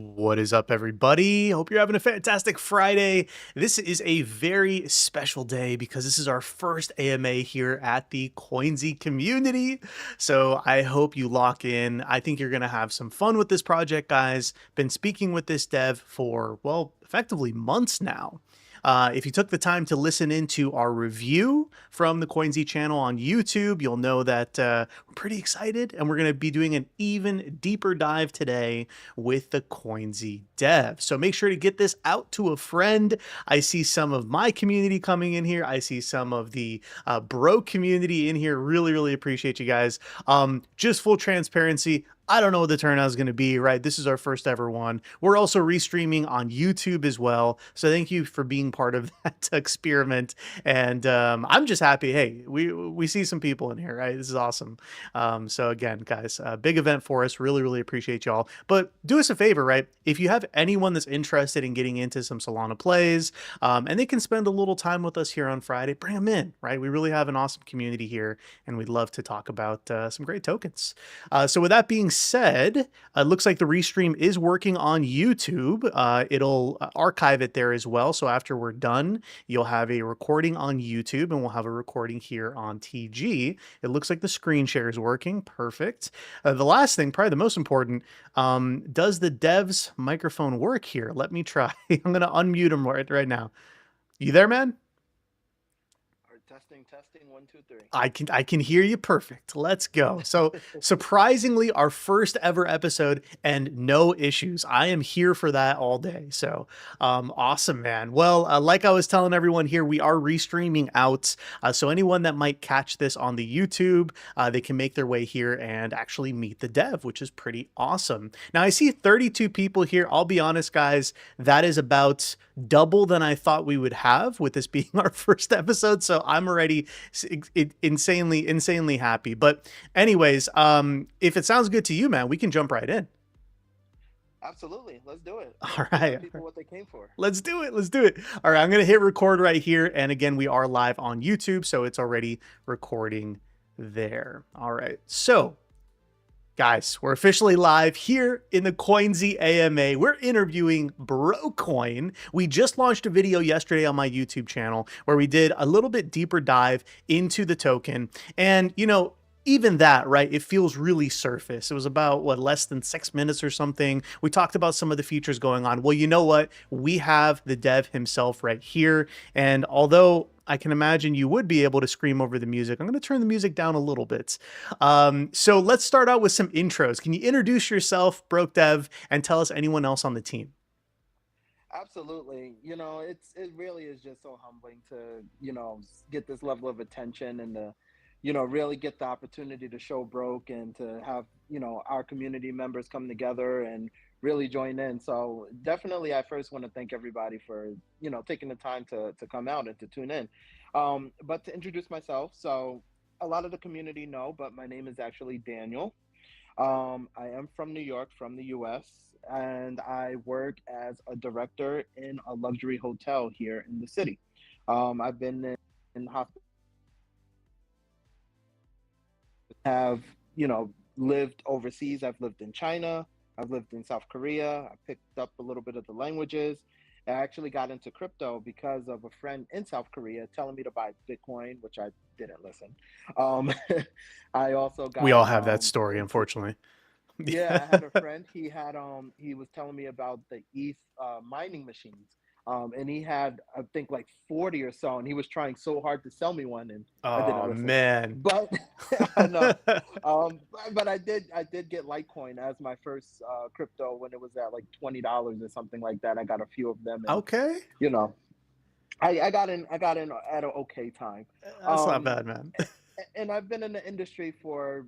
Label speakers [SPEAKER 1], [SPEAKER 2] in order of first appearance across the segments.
[SPEAKER 1] What is up, everybody? Hope you're having a fantastic Friday. This is a very special day because this is our first AMA here at the Coynzy community. So I hope you lock in. I think you're going to have some fun with this project, guys. Been speaking with this dev for, well, effectively months now. If you took the time to listen into our review from the Coynzy channel on YouTube, you'll know that we're pretty excited, and we're going to be doing an even deeper dive today with the Coynzy dev. So make sure to get this out to a friend. I see some of my community coming in here. I see some of the bro community in here. Really, really appreciate you guys. Just full transparency, I don't know what the turnout is going to be, right? This is our first ever one. We're also restreaming on YouTube as well. So thank you for being part of that experiment. And I'm just happy. Hey, we see some people in here, right? This is awesome. So again, guys, big event for us. Really, really appreciate y'all. But do us a favor, right? If you have anyone that's interested in getting into some Solana plays, and they can spend a little time with us here on Friday, bring them in, right? We really have an awesome community here, and we'd love to talk about some great tokens. So with that being said, it looks like the restream is working on YouTube. It'll archive it there as well. So after we're done, you'll have a recording on YouTube, and we'll have a recording here on TG. It looks like the screen share is working. Perfect. The last thing, probably the most important, does the dev's microphone work here? Let me try. I'm going to unmute him right now. You there, man?
[SPEAKER 2] Testing, testing, one, two, three.
[SPEAKER 1] I can hear you perfect. Let's go. So surprisingly, our first ever episode and no issues. I am here for that all day. So awesome, man. Well, like I was telling everyone here, we are restreaming out. So anyone that might catch this on the YouTube, they can make their way here and actually meet the dev, which is pretty awesome. Now I see 32 people here. I'll be honest, guys, that is about double than I thought we would have with this being our first episode. So I'm already insanely happy. But anyways, if it sounds good to you, man, we can jump right in.
[SPEAKER 2] Absolutely. Let's do it.
[SPEAKER 1] All
[SPEAKER 2] Give the
[SPEAKER 1] right.
[SPEAKER 2] people what they came for.
[SPEAKER 1] Let's do it. Let's do it. All right. I'm going to hit record right here. And again, we are live on YouTube, so it's already recording there. All right. So guys, we're officially live here in the Coynzy AMA. We're interviewing Brocoin. We just launched a video yesterday on my YouTube channel where we did a little bit deeper dive into the token. And, you know, even that, right, it feels really surface. It was about, what, less than 6 minutes or something. We talked about some of the features going on. Well, you know what? We have the dev himself right here. And although I can imagine you would be able to scream over the music, I'm going to turn the music down a little bit. So let's start out with some intros. Can you introduce yourself, Broke Dev, and tell us anyone else on the team?
[SPEAKER 2] Absolutely. It really is just so humbling to, get this level of attention and to, really get the opportunity to show broke and to have, our community members come together and really join in. So definitely I first want to thank everybody for, taking the time to come out and to tune in. But to introduce myself, so a lot of the community know, but my name is actually Daniel. I am from New York, from the US, and I work as a director in a luxury hotel here in the city. I've been in hospital, have, lived overseas. I've lived in China, I've lived in South Korea, I picked up a little bit of the languages. I actually got into crypto because of a friend in South Korea telling me to buy Bitcoin, which I didn't listen. Um, I also
[SPEAKER 1] We
[SPEAKER 2] got
[SPEAKER 1] all have that story,
[SPEAKER 2] into
[SPEAKER 1] unfortunately.
[SPEAKER 2] Yeah, I had a friend. He was telling me about the ETH mining machines. And he had I think like 40 or so, and he was trying so hard to sell me one, and I didn't
[SPEAKER 1] Oh,
[SPEAKER 2] listen.
[SPEAKER 1] man.
[SPEAKER 2] But I know. But I did get Litecoin as my first crypto when it was at like $20 or something like that. I got a few of them, and
[SPEAKER 1] Okay.
[SPEAKER 2] you know, I got in at an okay time.
[SPEAKER 1] That's not
[SPEAKER 2] Um,
[SPEAKER 1] bad, man.
[SPEAKER 2] and I've been in the industry for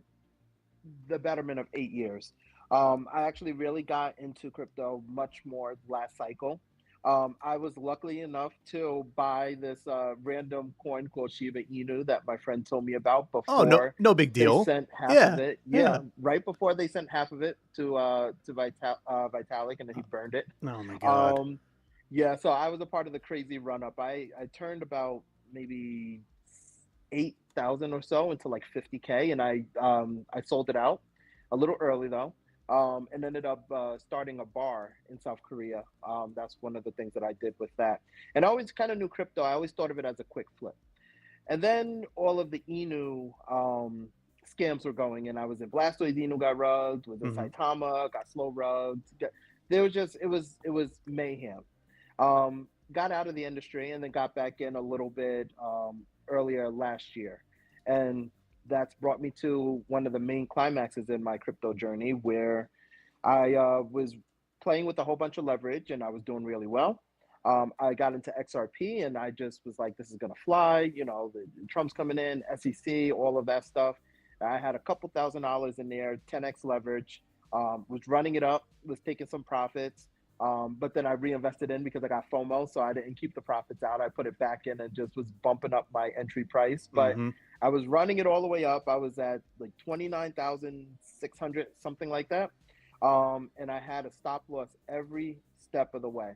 [SPEAKER 2] the betterment of 8 years. I actually really got into crypto much more last cycle. I was lucky enough to buy this random coin called Shiba Inu that my friend told me about
[SPEAKER 1] Oh, no,
[SPEAKER 2] before
[SPEAKER 1] no big
[SPEAKER 2] they
[SPEAKER 1] deal.
[SPEAKER 2] sent half of
[SPEAKER 1] Yeah,
[SPEAKER 2] it. Yeah,
[SPEAKER 1] yeah.
[SPEAKER 2] right before they sent half of it to Vitalik, and then he burned it.
[SPEAKER 1] Oh my God.
[SPEAKER 2] Um, yeah, so I was a part of the crazy run up. I turned about maybe 8,000 or so into like 50K, and I sold it out a little early though. and ended up starting a bar in South Korea. That's one of the things that I did with that. And I always kind of knew crypto. I always thought of it as a quick flip. And then all of the Inu scams were going, and I was in Blastoise. Inu got rugged. Was in
[SPEAKER 1] Hmm.
[SPEAKER 2] Saitama, got slow rugged. There was just it was mayhem. Got out of the industry and then got back in a little bit earlier last year, and that's brought me to one of the main climaxes in my crypto journey, where I was playing with a whole bunch of leverage and I was doing really well. I got into XRP and I just was like, this is going to fly. Trump's coming in, SEC, all of that stuff. I had a couple $1,000s in there, 10x leverage, was running it up, was taking some profits. But then I reinvested in because I got FOMO. So I didn't keep the profits out. I put it back in and just was bumping up my entry price. But
[SPEAKER 1] Hmm.
[SPEAKER 2] I was running it all the way up. I was at like 29,600, something like that. And I had a stop loss every step of the way.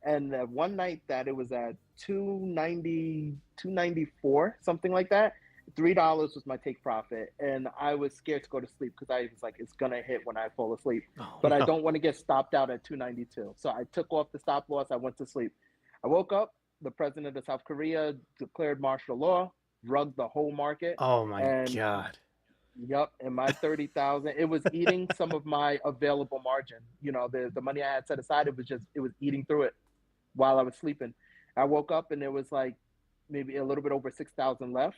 [SPEAKER 2] And one night that it was at 290, 294, something like that. $3 was my take profit, and I was scared to go to sleep because I was like, it's gonna hit when I fall asleep,
[SPEAKER 1] Oh
[SPEAKER 2] but I
[SPEAKER 1] no.
[SPEAKER 2] don't want to get stopped out at 292. So I took off the stop loss. I went to sleep. I woke up. The president of South Korea declared martial law, rugged the whole market,
[SPEAKER 1] Oh my
[SPEAKER 2] and
[SPEAKER 1] God.
[SPEAKER 2] yep, and my 30,000, it was eating some of my available margin. The money I had set aside, it was eating through it while I was sleeping. I woke up and there was like maybe a little bit over 6,000 left.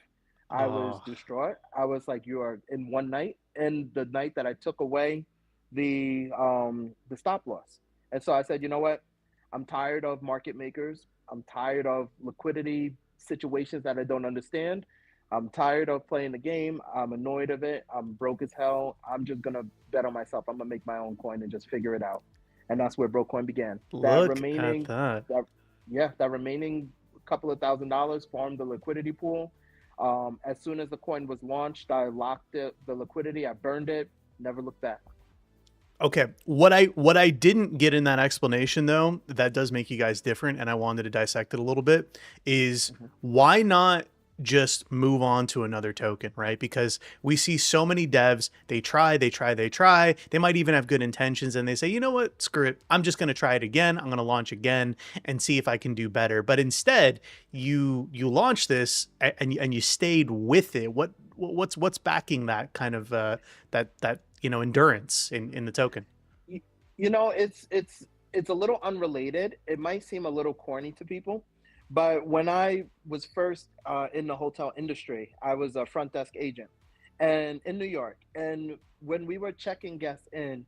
[SPEAKER 2] I was
[SPEAKER 1] Oh,
[SPEAKER 2] distraught. I was like, you are in one night, and the night that I took away the stop loss. And so I said, you know what? I'm tired of market makers. I'm tired of liquidity situations that I don't understand. I'm tired of playing the game. I'm annoyed of it. I'm broke as hell. I'm just gonna bet on myself. I'm gonna make my own coin and just figure it out. And that's where Brocoin began. That
[SPEAKER 1] look at
[SPEAKER 2] remaining,
[SPEAKER 1] that.
[SPEAKER 2] that yeah, that remaining couple of $1,000 formed the liquidity pool. As soon as the coin was launched, I locked the liquidity. I burned it. Never looked back.
[SPEAKER 1] Okay, what I didn't get in that explanation though, that does make you guys different, and I wanted to dissect it a little bit, is
[SPEAKER 2] Mhm.
[SPEAKER 1] why not just move on to another token, right? Because we see so many devs, they try. They might even have good intentions, and they say, you know what, screw it, I'm just gonna try it again. I'm gonna launch again and see if I can do better. But instead, you launch this and you stayed with it. What's backing that kind of that endurance in the token?
[SPEAKER 2] Y- it's a little unrelated. It might seem a little corny to people, but when I was first in the hotel industry, I was a front desk agent, and in New York. And when we were checking guests in,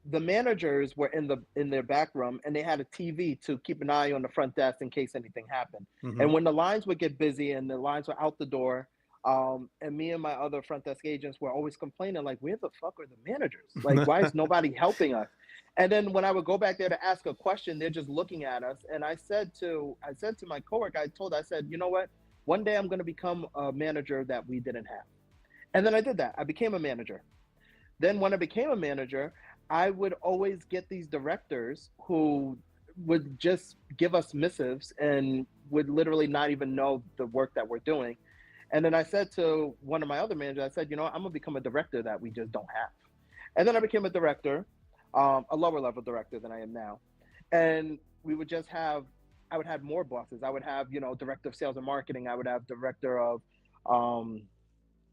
[SPEAKER 2] the managers were in their back room, and they had a TV to keep an eye on the front desk in case anything happened.
[SPEAKER 1] Hmm.
[SPEAKER 2] And when the lines would get busy and the lines were out the door, and me and my other front desk agents were always complaining, like, where the fuck are the managers? Like, why is nobody helping us? And then when I would go back there to ask a question, they're just looking at us. And I said to my coworker, I said, you know what? One day I'm going to become a manager that we didn't have. And then I did that. I became a manager. Then when I became a manager, I would always get these directors who would just give us missives and would literally not even know the work that we're doing. And then I said to one of my other managers, I said, I'm gonna become a director that we just don't have. And then I became a director, a lower level director than I am now. And we would just have, I would have more bosses. I would have, director of sales and marketing. I would have director of um,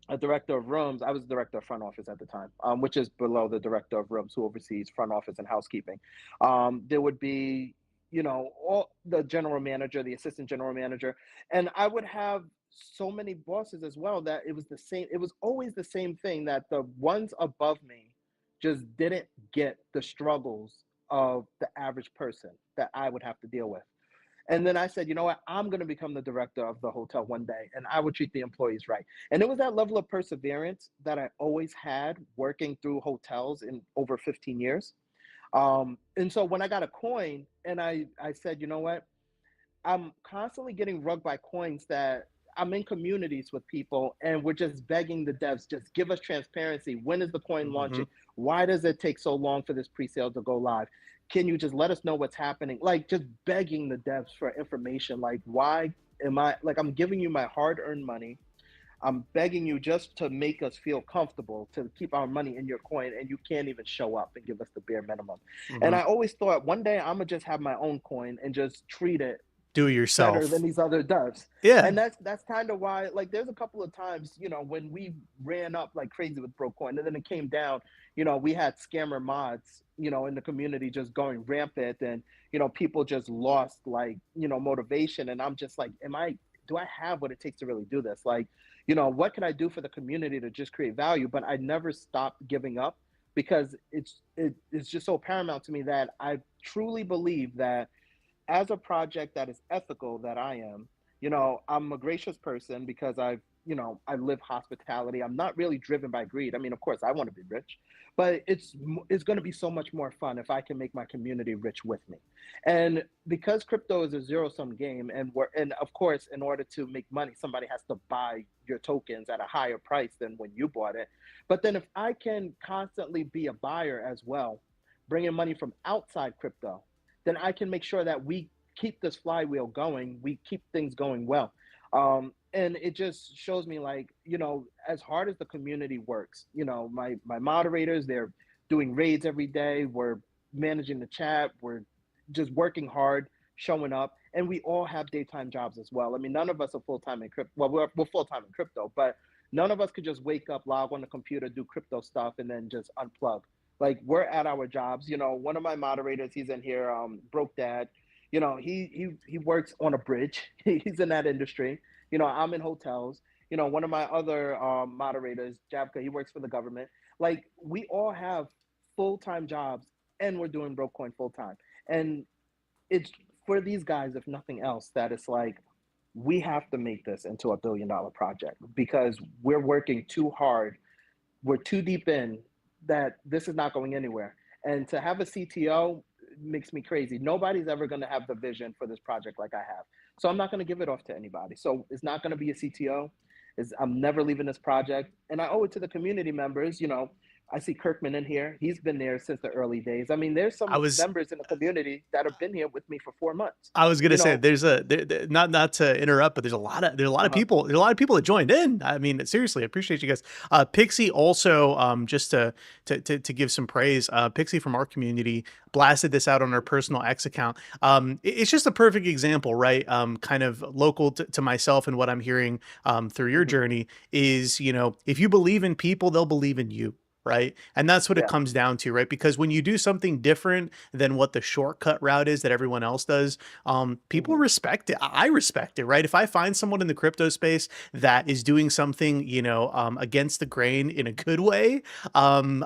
[SPEAKER 2] a director of rooms. I was director of front office at the time, which is below the director of rooms who oversees front office and housekeeping. There would be, all the general manager, the assistant general manager, and I would have so many bosses as well that it was the same. It was always the same thing that the ones above me just didn't get the struggles of the average person that I would have to deal with. And then I said, you know what? I'm going to become the director of the hotel one day, and I will treat the employees right. And it was that level of perseverance that I always had working through hotels in over 15 years. And so when I got a coin, and I said, you know what? I'm constantly getting rugged by coins that I'm in communities with people, and we're just begging the devs, just give us transparency. When is the coin
[SPEAKER 1] Hmm.
[SPEAKER 2] launching? Why does it take so long for this pre-sale to go live? Can you just let us know what's happening? Like, just begging the devs for information. Like, why am I like, I'm giving you my hard-earned money. I'm begging you just to make us feel comfortable to keep our money in your coin, and you can't even show up and give us the bare minimum. And
[SPEAKER 1] Hmm.
[SPEAKER 2] I always thought one day I'm gonna just have my own coin and just treat it
[SPEAKER 1] Do it
[SPEAKER 2] better than
[SPEAKER 1] yourself.
[SPEAKER 2] these other devs.
[SPEAKER 1] Yeah.
[SPEAKER 2] And that's kind of why, like, there's a couple of times, when we ran up like crazy with Brocoin, and then it came down. We had scammer mods, in the community just going rampant, and people just lost, like, motivation. And I'm just like, do I have what it takes to really do this? Like, what can I do for the community to just create value? But I never stopped giving up, because it's just so paramount to me that I truly believe that as a project that is ethical, that I am, I'm a gracious person because I live hospitality. I'm not really driven by greed. I mean, of course I want to be rich, but it's going to be so much more fun if I can make my community rich with me. And because crypto is a zero sum game, and of course, in order to make money, somebody has to buy your tokens at a higher price than when you bought it. But then if I can constantly be a buyer as well, bringing money from outside crypto, then I can make sure that we keep this flywheel going. We keep things going well. And it just shows me, like, as hard as the community works, my moderators, they're doing raids every day. We're managing the chat. We're just working hard, showing up, and we all have daytime jobs as well. I mean, none of us are full time in crypto. Well, we're full time in crypto, but none of us could just wake up, log on the computer, do crypto stuff, and then just unplug. Like, we're at our jobs. One of my moderators, he's in here, Broke Dad. He works on a bridge. He's in that industry. I'm in hotels. One of my other moderators, Jabka, he works for the government. Like, we all have full time jobs, and we're doing Brokecoin full time. And it's for these guys, if nothing else, that it's like, we have to make this into $1 billion project, because we're working too hard, we're too deep in, that this is not going anywhere. And to have a CTO makes me crazy. Nobody's ever going to have the vision for this project like I have. So I'm not going to give it off to anybody. So it's not going to be a CTO. I'm never leaving this project. And I owe it to the community members. I see Kirkman in here. He's been there since the early days. I mean, there's
[SPEAKER 1] I
[SPEAKER 2] some
[SPEAKER 1] was
[SPEAKER 2] members in the community that have been here with me for 4 months.
[SPEAKER 1] I was gonna
[SPEAKER 2] You
[SPEAKER 1] say
[SPEAKER 2] know,
[SPEAKER 1] not to interrupt, but
[SPEAKER 2] uh-huh.
[SPEAKER 1] there's a lot of people that joined in. I mean, seriously, I appreciate you guys. Pixie also, just to give some praise, Pixie from our community blasted this out on her personal X account. It's just a perfect example, right? Kind of local to myself and what I'm hearing through your
[SPEAKER 2] Hmm.
[SPEAKER 1] journey is, if you believe in people, they'll believe in you. Right. And that's what it
[SPEAKER 2] Yeah.
[SPEAKER 1] comes down to, right? Because when you do something different than what the shortcut route is that everyone else does, people
[SPEAKER 2] Hmm.
[SPEAKER 1] respect it. I respect it, right? If I find someone in the crypto space that is doing something, against the grain in a good way, I'm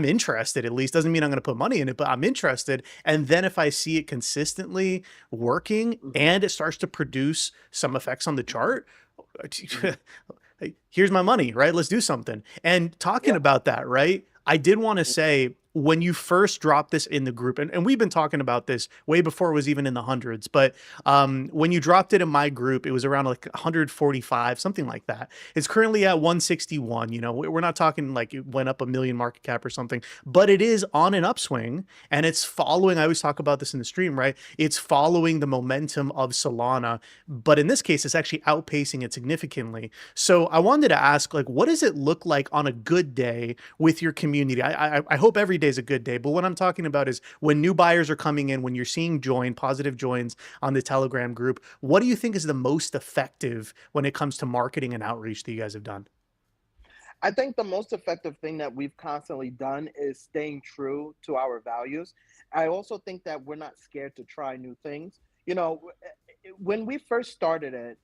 [SPEAKER 1] interested. At least doesn't mean I'm going to put money in it, but I'm interested. And then if I see it consistently working
[SPEAKER 2] Hmm.
[SPEAKER 1] and it starts to produce some effects on the chart,
[SPEAKER 2] Hmm.
[SPEAKER 1] hey, here's my money, right? Let's do something. And talking
[SPEAKER 2] Yeah.
[SPEAKER 1] about that, right? I did want to
[SPEAKER 2] Hmm.
[SPEAKER 1] say when you first dropped this in the group, and we've been talking about this way before it was even in the hundreds, but when you dropped it in my group, it was around like 145, something like that. It's currently at 161. We're not talking like it went up a million market cap or something, but it is on an upswing and it's following. I always talk about this in the stream, right? It's following the momentum of Solana, but in this case, it's actually outpacing it significantly. So I wanted to ask, like, what does it look like on a good day with your community? I hope every day is a good day, but what I'm talking about is when new buyers are coming in, when you're seeing positive joins on the Telegram group. What do you think is the most effective when it comes to marketing and outreach that you guys have done?
[SPEAKER 2] I think the most effective thing that we've constantly done is staying true to our values. I also think that we're not scared to try new things. When we first started it,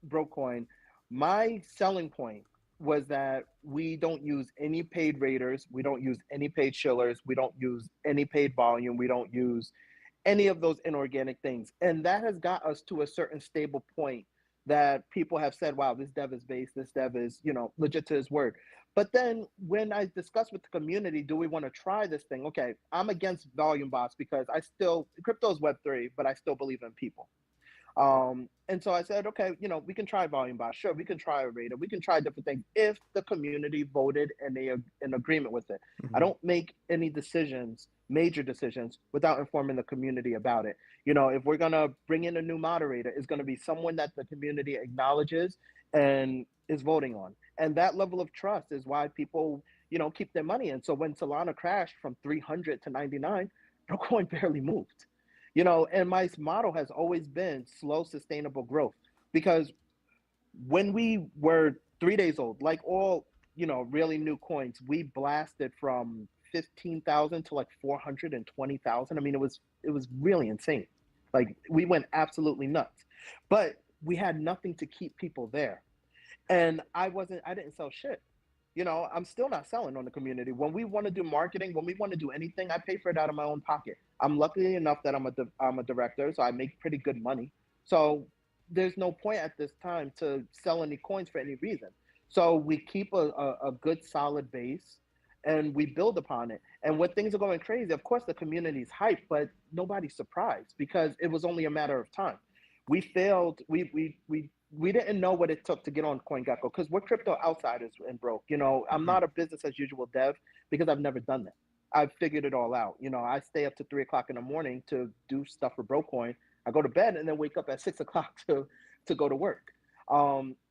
[SPEAKER 2] Brocoin, my selling point was that we don't use any paid raiders, we don't use any paid shillers, we don't use any paid volume, we don't use any of those inorganic things. And that has got us to a certain stable point that people have said, wow, this dev is based, this dev is, legit to his word. But then when I discuss with the community, do we want to try this thing? Okay, I'm against volume bots because crypto is Web3, but I still believe in people. And so I said, okay, we can try volume buy. Sure, we can try a radar. We can try different things if the community voted and they are in agreement with it. I
[SPEAKER 1] Mhm.
[SPEAKER 2] don't make any decisions, major decisions, without informing the community about it. If we're gonna bring in a new moderator, it's gonna be someone that the community acknowledges and is voting on. And that level of trust is why people, keep their money in. So when Solana crashed from 300 to 99, no coin barely moved. And my model has always been slow, sustainable growth. Because when we were 3 days old, like all, really new coins, we blasted from 15,000 to like 420,000. I mean, it was really insane. Like we went absolutely nuts. But we had nothing to keep people there. And I didn't sell shit. I'm still not selling on the community. When we want to do marketing, when we want to do anything, I pay for it out of my own pocket. I'm lucky enough that I'm a director, so I make pretty good money. So there's no point at this time to sell any coins for any reason. So we keep a good solid base and we build upon it. And when things are going crazy, of course the community's hyped, but nobody's surprised because it was only a matter of time. We failed. We didn't know what it took to get on CoinGecko because we're crypto outsiders and broke. I'm
[SPEAKER 1] Mhm.
[SPEAKER 2] not a business as usual dev because I've never done that. I've figured it all out. I stay up to 3 o'clock in the morning to do stuff for Brocoin. I go to bed and then wake up at 6 o'clock to go to work.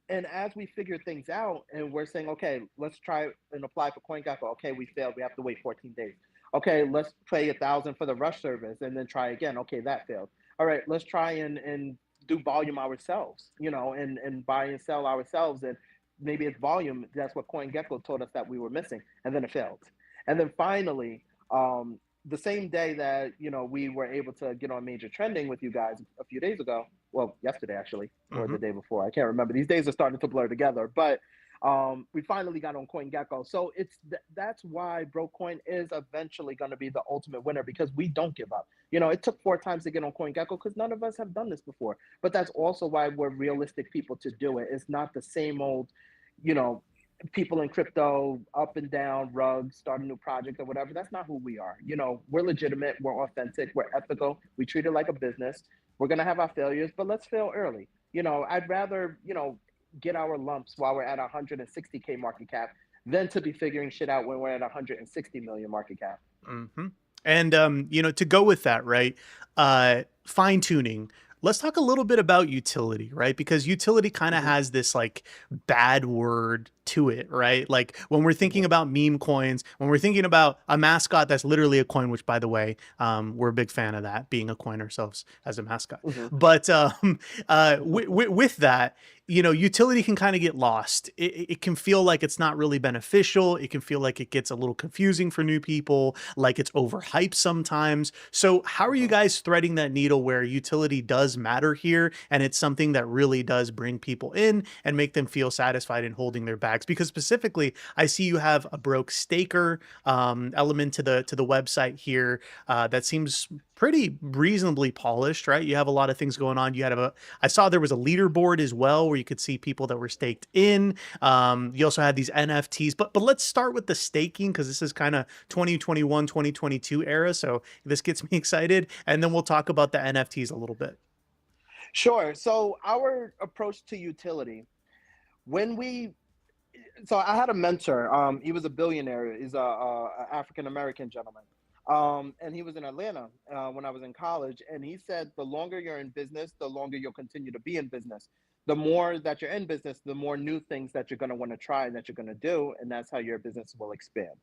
[SPEAKER 2] And as we figure things out and we're saying, okay, let's try and apply for CoinGecko. Okay, we failed. We have to wait 14 days. Okay, let's pay 1,000 for the rush service and then try again. Okay, that failed. All right, let's try and do volume ourselves, and buy and sell ourselves. And maybe it's volume. That's what CoinGecko told us that we were missing, and then it failed. And then finally, the same day that we were able to get on major trending with you guys a few days ago, well, yesterday actually, or the
[SPEAKER 1] Mhm.
[SPEAKER 2] day before, I can't remember. These days are starting to blur together, but we finally got on CoinGecko. So that's why Brocoin is eventually going to be the ultimate winner because we don't give up. It took 4 times to get on CoinGecko because none of us have done this before. But that's also why we're realistic people to do it. It's not the same old, you know, people in crypto up and down rugs, start a new project or whatever. That's not who we are. We're legitimate, we're authentic, we're ethical. We treat it like a business. We're gonna have our failures, but let's fail early. I'd rather, get our lumps while we're at 160K market cap than to be figuring shit out when we're at 160 million market cap.
[SPEAKER 1] Mhm. And to go with that, right? Fine tuning. Let's talk a little bit about utility, right? Because utility kind of
[SPEAKER 2] Hmm.
[SPEAKER 1] has this like bad word to it, right? Like when we're thinking
[SPEAKER 2] Hmm.
[SPEAKER 1] about meme coins, when we're thinking about a mascot that's literally a coin, which by the way, we're a big fan of that, being a coin ourselves as a mascot.
[SPEAKER 2] Hmm.
[SPEAKER 1] But with that, utility can kind of get lost. It can feel like it's not really beneficial. It can feel like it gets a little confusing for new people, like it's overhyped sometimes. So, how are you
[SPEAKER 2] Hmm.
[SPEAKER 1] guys threading that needle where utility does matter here and it's something that really does bring people in and make them feel satisfied in holding their bags? Because specifically, I see you have a broke staker element to the website here that seems pretty reasonably polished, right? You have a lot of things going on. I saw there was a leaderboard as well where you could see people that were staked in. You also had these NFTs, but let's start with the staking because this is kind of 2021, 2022 era. So this gets me excited, and then we'll talk about the NFTs a little bit.
[SPEAKER 2] Sure. So our approach to utility, when we so I had a mentor. He was a billionaire. He's a African American gentleman. And he was in Atlanta when I was in college. And he said, the longer you're in business, the longer you'll continue to be in business. The more that you're in business, the more new things that you're going to want to try and that you're going to do, and that's how your business will expand.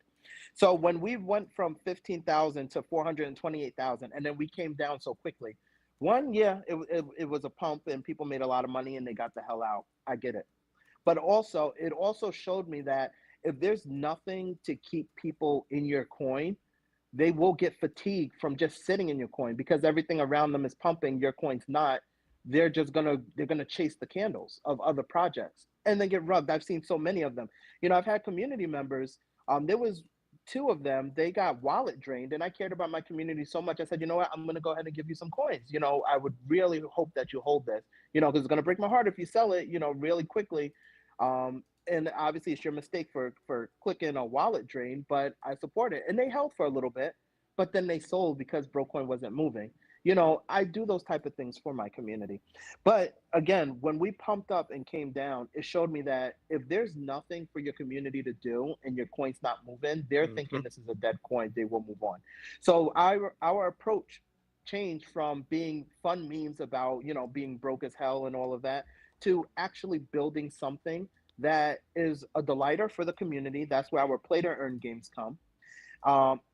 [SPEAKER 2] So when we went from 15,000 to 428,000, and then we came down so quickly, one, yeah, it was a pump, and people made a lot of money, and they got the hell out. I get it, but also it also showed me that if there's nothing to keep people in your coin, they will get fatigued from just sitting in your coin because everything around them is pumping, your coin's not. They're gonna chase the candles of other projects and then get rugged. I've seen so many of them. I've had community members. There was two of them, they got wallet drained, and I cared about my community so much. I said, you know what, I'm gonna go ahead and give you some coins. I would really hope that you hold this, because it's gonna break my heart if you sell it, really quickly. And obviously it's your mistake for clicking a wallet drain, but I support it. And they held for a little bit, but then they sold because Brocoin wasn't moving. I do those type of things for my community. But again, when we pumped up and came down, it showed me that if there's nothing for your community to do and your coin's not moving, they're thinking
[SPEAKER 1] Mhm.
[SPEAKER 2] this is a dead coin, they will move on. So our approach changed from being fun memes about being broke as hell and all of that to actually building something that is a delighter for the community. That's where our play to earn games come.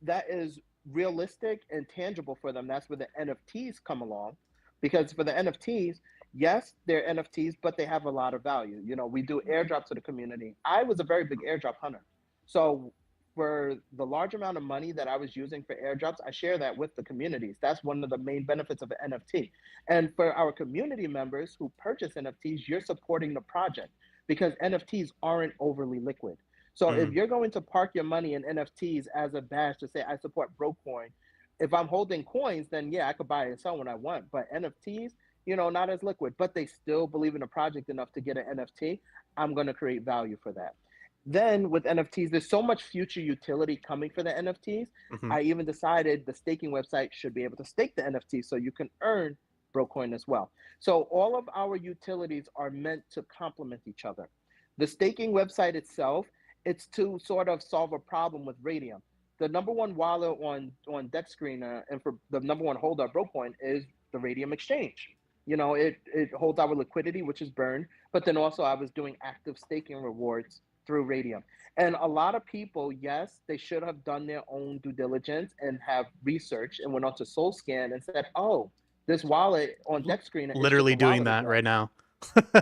[SPEAKER 2] That is realistic and tangible for them. That's where the NFTs come along, because for the NFTs, yes, they're NFTs, but they have a lot of value. You know, we do airdrops to the community. I was a very big airdrop hunter, so for the large amount of money that I was using for airdrops, I share that with the communities. That's one of the main benefits of an NFT. And for our community members who purchase NFTs, you're supporting the project because NFTs aren't overly liquid. So if
[SPEAKER 1] Mm,
[SPEAKER 2] you're going to park your money in NFTs as a badge to say I support Brocoin, if I'm holding coins, then yeah, I could buy and sell when I want. But NFTs, not as liquid, but they still believe in the project enough to get an NFT. I'm going to create value for that. Then with NFTs, there's so much future utility coming for the NFTs.
[SPEAKER 1] mhm.
[SPEAKER 2] I even decided the staking website should be able to stake the NFTs so you can earn Brocoin as well. So all of our utilities are meant to complement each other. The staking website itself, it's to sort of solve a problem with Radium. The number one wallet on Deck Screener and for the number one holder of Brocoin is the Radium exchange. It holds our liquidity, which is burned, but then also I was doing active staking rewards through Radium. And a lot of people, yes, they should have done their own due diligence and have researched and went on to SoulScan and said, oh, this wallet on
[SPEAKER 1] L-
[SPEAKER 2] Deck Screener is just
[SPEAKER 1] Literally
[SPEAKER 2] a
[SPEAKER 1] doing
[SPEAKER 2] wallet
[SPEAKER 1] that right
[SPEAKER 2] address.
[SPEAKER 1] now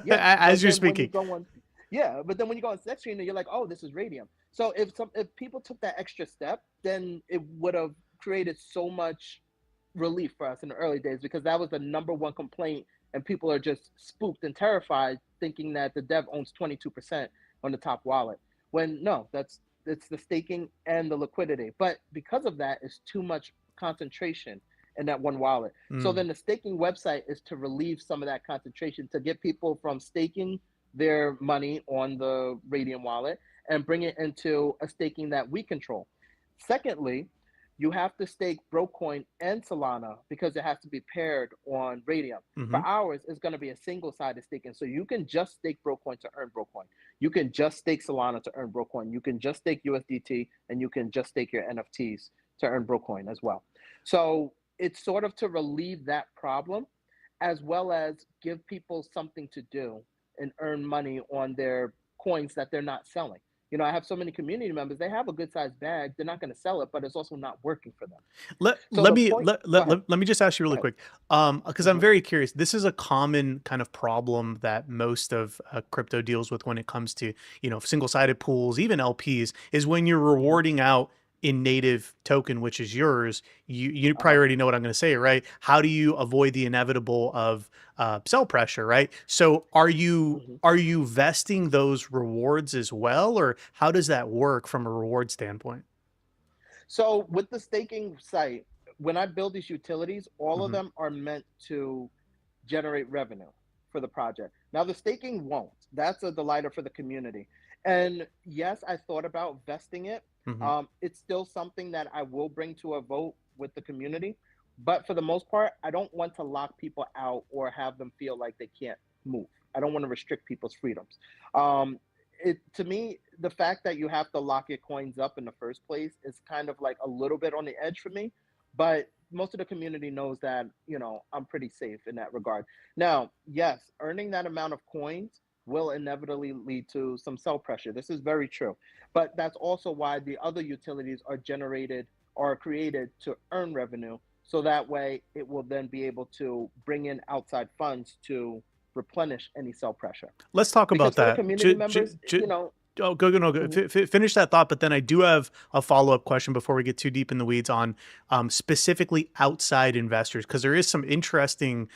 [SPEAKER 2] Yeah,
[SPEAKER 1] as
[SPEAKER 2] but
[SPEAKER 1] you're
[SPEAKER 2] then when you
[SPEAKER 1] speaking.
[SPEAKER 2] go on, yeah, but then when you go on Sex Trainer, you're like, oh, this is Radium. So if people took that extra step, then it would have created so much relief for us in the early days because that was the number one complaint, and people are just spooked and terrified, thinking that the dev owns 22% on the top wallet. When no, that's it's the staking and the liquidity. But because of that, it's too much concentration in that one wallet. So
[SPEAKER 1] Mm,
[SPEAKER 2] then the staking website is to relieve some of that concentration to get people from staking their money on the Radium wallet and bring it into a staking that we control. Secondly, you have to stake Brocoin and Solana because it has to be paired on Radium. For
[SPEAKER 1] mhm.
[SPEAKER 2] ours, it's going to be a single sided staking. So you can just stake Brocoin to earn Brocoin. You can just stake Solana to earn Brocoin. You can just stake USDT and you can just stake your NFTs to earn Brocoin as well. So it's sort of to relieve that problem as well as give people something to do and earn money on their coins that they're not selling. I have so many community members, they have a good sized bag, they're not going to sell it, but it's also not working for them.
[SPEAKER 1] Let
[SPEAKER 2] So
[SPEAKER 1] let
[SPEAKER 2] the
[SPEAKER 1] me
[SPEAKER 2] point,
[SPEAKER 1] let,
[SPEAKER 2] go
[SPEAKER 1] let,
[SPEAKER 2] ahead,
[SPEAKER 1] let, let me just ask you
[SPEAKER 2] go
[SPEAKER 1] really
[SPEAKER 2] ahead.
[SPEAKER 1] quick, because I'm
[SPEAKER 2] Hmm.
[SPEAKER 1] very curious. This is a common kind of problem that most of crypto deals with when it comes to single-sided pools, even LPs, is when you're
[SPEAKER 2] Hmm.
[SPEAKER 1] rewarding out in native token, which is yours. You probably
[SPEAKER 2] Uh-huh.
[SPEAKER 1] already know what I'm going to say, right? How do you avoid the inevitable of sell pressure, right? So
[SPEAKER 2] Hmm.
[SPEAKER 1] are you vesting those rewards as well, or how does that work from a reward standpoint?
[SPEAKER 2] So with the staking site, when I build these utilities, all of
[SPEAKER 1] Hmm.
[SPEAKER 2] them are meant to generate revenue for the project. Now, the staking won't. That's a delighter for the community. And yes, I thought about vesting it.
[SPEAKER 1] Hmm.
[SPEAKER 2] It's still something that I will bring to a vote with the community. But for the most part, I don't want to lock people out or have them feel like they can't move. I don't want to restrict people's freedoms. To me, the fact that you have to lock your coins up in the first place is kind of like a little bit on the edge for me. But most of the community knows that I'm pretty safe in that regard. Now, yes, earning that amount of coins will inevitably lead to some sell pressure. This is very true, but that's also why the other utilities are generated or created to earn revenue, so that way it will then be able to bring in outside funds to replenish any sell pressure.
[SPEAKER 1] Let's talk
[SPEAKER 2] Because
[SPEAKER 1] about
[SPEAKER 2] for the
[SPEAKER 1] that.
[SPEAKER 2] community members,
[SPEAKER 1] Oh, go, go, no, go.
[SPEAKER 2] mhm,
[SPEAKER 1] Finish that thought, but then I do have a follow up question before we get too deep in the weeds on specifically outside investors, because there is some interesting,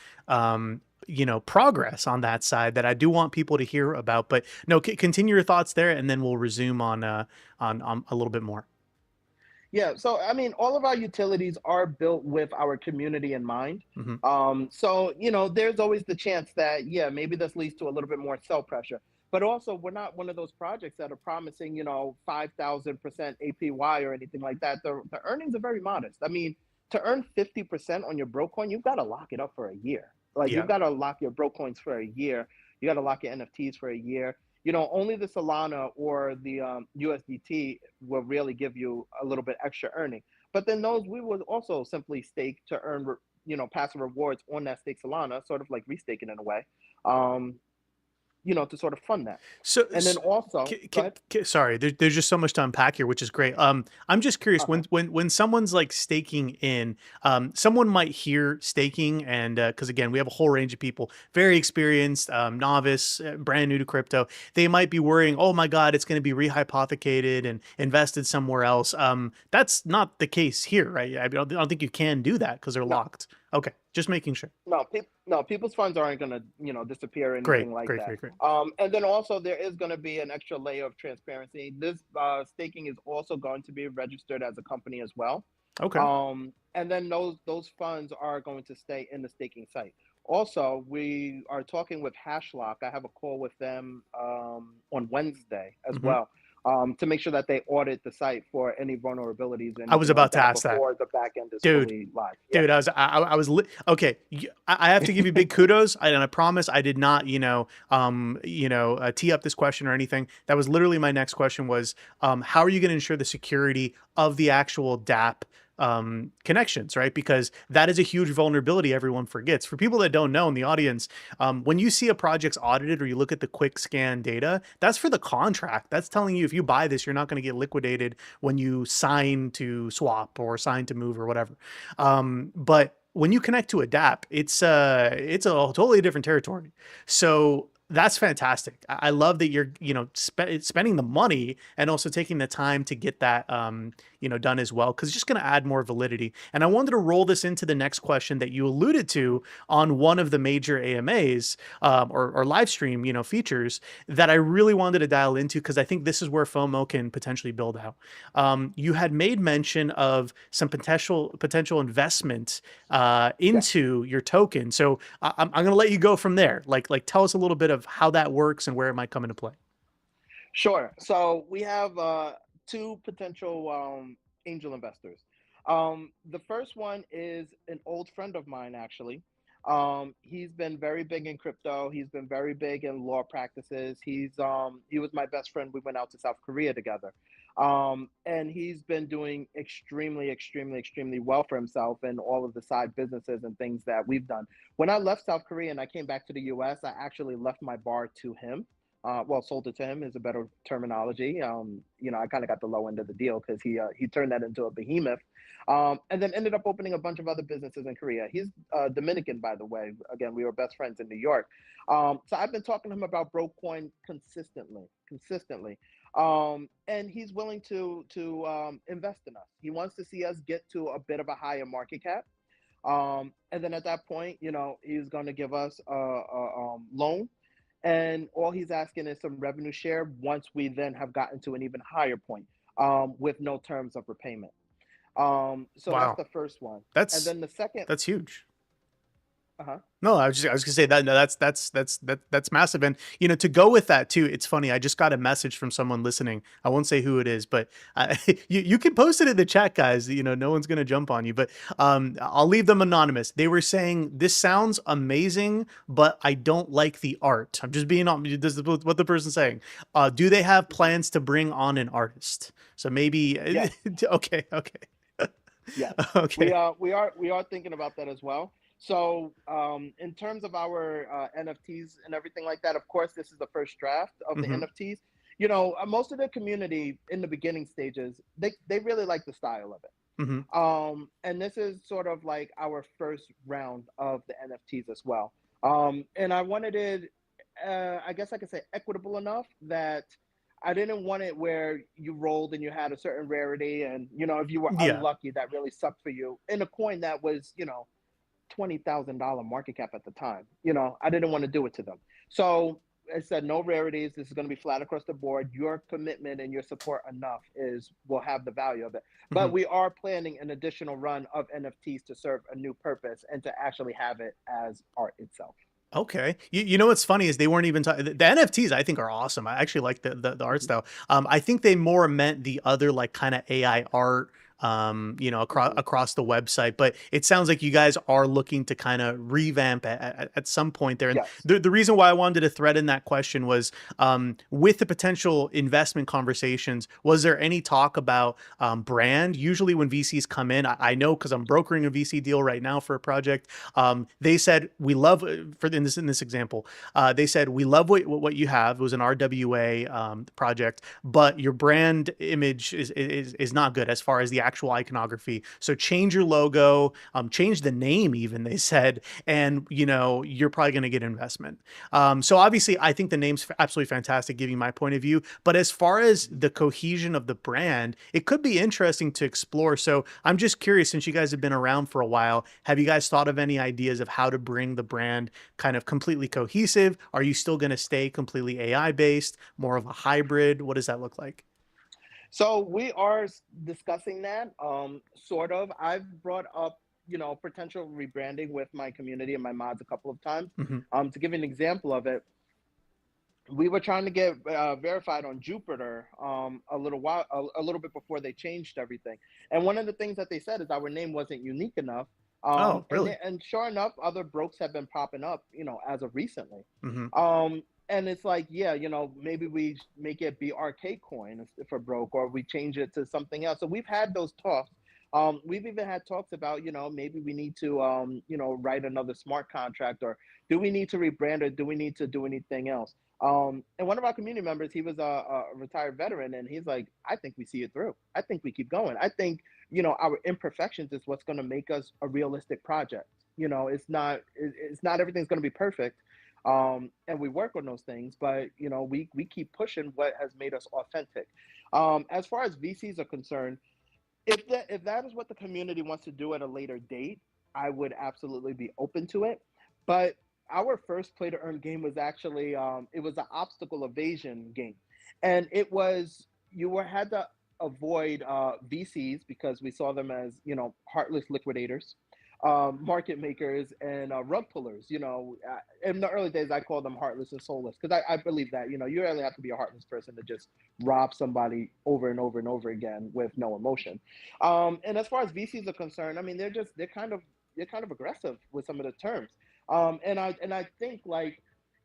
[SPEAKER 1] progress on that side that I do want people to hear about. But no, continue your thoughts there, and then we'll resume on a little bit more.
[SPEAKER 2] yeah, so I mean, all of our utilities are built with our community in mind.
[SPEAKER 1] Hmm.
[SPEAKER 2] So there's always the chance that yeah, maybe this leads to a little bit more sell pressure. But also, we're not one of those projects that are promising 5,000% APY or anything like that. The earnings are very modest. I mean, to earn 50% on your bro coin, you've got to lock it up for a year. Like you've
[SPEAKER 1] Yeah.
[SPEAKER 2] got to lock your bro coins for a year. You got to lock your NFTs for a year. Only the Solana or the USDT will really give you a little bit extra earning. But then those we would also simply stake to earn, passive rewards on that stake Solana, sort of like restaking in a way. Um, to sort of fund that.
[SPEAKER 1] So,
[SPEAKER 2] And then also, go ahead.
[SPEAKER 1] sorry, there's just so much to unpack here, which is great. I'm just curious
[SPEAKER 2] Uh-huh.
[SPEAKER 1] when someone's like staking in, someone might hear staking, and because again, we have a whole range of people, very experienced, novice, brand new to crypto. They might be worrying, oh my God, it's going to be rehypothecated and invested somewhere else. That's not the case here, right? I don't think you can do that because they're
[SPEAKER 2] No,
[SPEAKER 1] locked. Okay, just making sure.
[SPEAKER 2] no, people's funds aren't going to, disappear or
[SPEAKER 1] Great,
[SPEAKER 2] anything like
[SPEAKER 1] great,
[SPEAKER 2] that.
[SPEAKER 1] great, great.
[SPEAKER 2] And then also there is going to be an extra layer of transparency. This staking is also going to be registered as a company as well.
[SPEAKER 1] Okay.
[SPEAKER 2] And then those funds are going to stay in the staking site. Also, we are talking with Hashlock. I have a call with them on Wednesday as
[SPEAKER 1] Hmm.
[SPEAKER 2] well, to make sure that they audit the site for any vulnerabilities or
[SPEAKER 1] I was
[SPEAKER 2] anything like
[SPEAKER 1] about to
[SPEAKER 2] that
[SPEAKER 1] ask that,
[SPEAKER 2] before the back end is
[SPEAKER 1] dude.
[SPEAKER 2] fully live. Yeah.
[SPEAKER 1] Dude, I was okay. I have to give you big kudos, and I promise I did not, tee up this question or anything. That was literally my next question was, how are you going to ensure the security of the actual DApp connections, right? Because that is a huge vulnerability everyone forgets. For people that don't know in the audience, when you see a project's audited or you look at the quick scan data, that's for the contract. That's telling you if you buy this, you're not going to get liquidated when you sign to swap or sign to move or whatever. But when you connect to Adapt, it's a totally different territory. So that's fantastic. I love that you're spending the money and also taking the time to get that done as well, because it's just going to add more validity. And I wanted to roll this into the next question that you alluded to on one of the major AMAs, or live stream features that I really wanted to dial into, because I think this is where FOMO can potentially build out. You had made mention of some potential investment
[SPEAKER 2] Yes.
[SPEAKER 1] into your token. So I'm going to let you go from there. Like tell us a little bit of how that works and where it might come into play.
[SPEAKER 2] Sure. So we have two potential angel investors. The first one is an old friend of mine, actually. He's been very big in crypto. He's been very big in law practices. He was my best friend. We went out to South Korea together, and he's been doing extremely, extremely, extremely well for himself and all of the side businesses and things that we've done. When I left South Korea and I came back to the U.S., I actually left my bar to him. Well, sold it to him is a better terminology. I kind of got the low end of the deal because he turned that into a behemoth, and then ended up opening a bunch of other businesses in Korea. He's Dominican, by the way. Again, we were best friends in New York. So I've been talking to him about Brocoin consistently, and he's willing to invest in us. He wants to see us get to a bit of a higher market cap. And then at that point, he's going to give us a loan, and all he's asking is some revenue share once we then have gotten to an even higher point, with no terms of repayment. So that's
[SPEAKER 1] Wow,
[SPEAKER 2] the first one, and
[SPEAKER 1] that's
[SPEAKER 2] then the second.
[SPEAKER 1] that's huge.
[SPEAKER 2] Uh-huh.
[SPEAKER 1] No, I was gonna say that. No, that's massive. And to go with that too, it's funny. I just got a message from someone listening. I won't say who it is, but you can post it in the chat, guys. No one's gonna jump on you, but I'll leave them anonymous. They were saying this sounds amazing, but I don't like the art. I'm just being on. This is what the person's saying. Do they have
[SPEAKER 2] Mhm.
[SPEAKER 1] plans to bring on an artist? So maybe.
[SPEAKER 2] Yes.
[SPEAKER 1] Okay, okay,
[SPEAKER 2] Yes,
[SPEAKER 1] okay.
[SPEAKER 2] we are thinking about that as well. So, in terms of our NFTs and everything like that, of course, this is the first draft of the
[SPEAKER 1] Hmm.
[SPEAKER 2] NFTs. Most of the community in the beginning stages, they really like the style of it.
[SPEAKER 1] Hmm.
[SPEAKER 2] And this is sort of like our first round of the NFTs as well. And I wanted it, I guess I could say, equitable enough that I didn't want it where you rolled and you had a certain rarity, and if you were
[SPEAKER 1] Yeah.
[SPEAKER 2] unlucky, that really sucked for you. In a coin that was, $20,000 market cap at the time, I didn't want to do it to them. So I said no rarities. This is going to be flat across the board. Your commitment and your support enough is will have the value of it.
[SPEAKER 1] Hmm.
[SPEAKER 2] But we are planning an additional run of NFTs to serve a new purpose and to actually have it as art itself.
[SPEAKER 1] Okay. You know what's funny is they weren't even talking. The NFTs I think are awesome. I actually like the art
[SPEAKER 2] Mhm.
[SPEAKER 1] style. I think they more meant the other like kind of AI art,
[SPEAKER 2] Hmm.
[SPEAKER 1] across the website. But it sounds like you guys are looking to kind of revamp at some point there. And
[SPEAKER 2] Yes.
[SPEAKER 1] the reason why I wanted to thread in that question was, with the potential investment conversations, was there any talk about brand? Usually when VCs come in, I know because I'm brokering a VC deal right now for a project. They said we love, for in this example, they said we love what you have. It was an RWA project, but your brand image is not good as far as the actual iconography. So change your logo, change the name even, they said, and you're probably going to get investment. So obviously, I think the name's absolutely fantastic, giving my point of view. But as far as the cohesion of the brand, it could be interesting to explore. So I'm just curious, since you guys have been around for a while, have you guys thought of any ideas of how to bring the brand kind of completely cohesive? Are you still going to stay completely AI based, more of a hybrid? What does that look like?
[SPEAKER 2] So we are discussing that, sort of. I've brought up, potential rebranding with my community and my mods a couple of times.
[SPEAKER 1] Hmm.
[SPEAKER 2] To give you an example of it, we were trying to get verified on Jupiter a little bit before they changed everything. And one of the things that they said is our name wasn't unique enough.
[SPEAKER 1] Oh, really?
[SPEAKER 2] And sure enough, other brokes have been popping up, as of recently.
[SPEAKER 1] Hmm.
[SPEAKER 2] And it's like, yeah, maybe we make it BRK coin for broke, or we change it to something else. So we've had those talks. We've even had talks about, maybe we need to, write another smart contract, or do we need to rebrand, or do we need to do anything else? And one of our community members, he was a retired veteran, and he's like, I think we see it through. I think we keep going. I think, our imperfections is what's going to make us a realistic project. It's not everything's going to be perfect. And we work on those things, but we keep pushing what has made us authentic. As far as VCs are concerned, if that is what the community wants to do at a later date, I would absolutely be open to it. But our first play to earn game was actually, it was an obstacle evasion game, and it was you were had to avoid VCs because we saw them as heartless liquidators, market makers, and rug pullers. In the early days, I called them heartless and soulless because I believe that you really have to be a heartless person to just rob somebody over and over and over again with no emotion. And as far as VCs are concerned, I mean, they're kind of aggressive with some of the terms. And I think, like,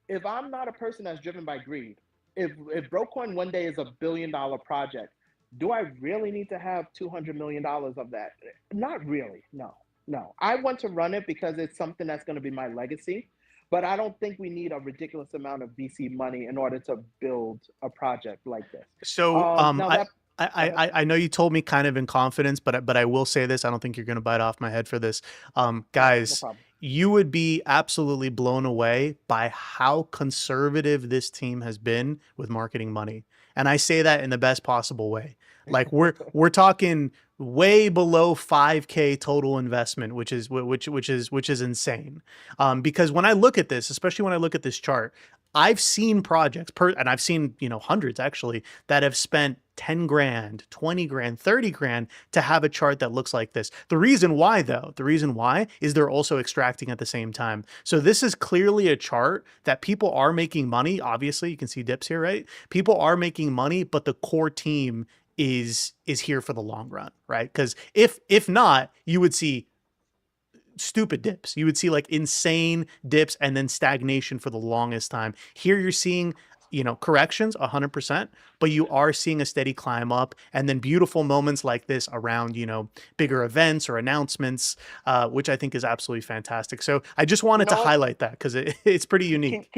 [SPEAKER 2] if I'm not a person that's driven by greed, if Brocoin one day is $1 billion project, do I really need to have $200 million of that? Not really. No, no. I want to run it because it's something that's going to be my legacy. But I don't think we need a ridiculous amount of VC money in order to build a project like this.
[SPEAKER 1] So,
[SPEAKER 2] Now that Go ahead.
[SPEAKER 1] I know you told me kind of in confidence, but I will say this. I don't think you're going to bite off my head for this.
[SPEAKER 2] No
[SPEAKER 1] Guys,
[SPEAKER 2] problem.
[SPEAKER 1] you would be absolutely blown away by how conservative this team has been with marketing money. And I say that in the best possible way. Like we're talking way below 5K total investment, which is insane. Because when I look at this, especially when I look at this chart, I've seen projects and I've seen, hundreds actually, that have spent 10 grand, 20 grand, 30 grand to have a chart that looks like this. The reason why, though, the reason why is they're also extracting at the same time. So this is clearly a chart that people are making money. Obviously, you can see dips here, right? People are making money, but the core team is here for the long run, right? Because if not, you would see stupid dips. You would see like insane dips and then stagnation for the longest time. Here you're seeing, corrections 100%, but you are seeing a steady climb up and then beautiful moments like this around, bigger events or announcements, which I think is absolutely fantastic. So I just
[SPEAKER 2] You
[SPEAKER 1] wanted to
[SPEAKER 2] know what?
[SPEAKER 1] highlight that because it's pretty unique.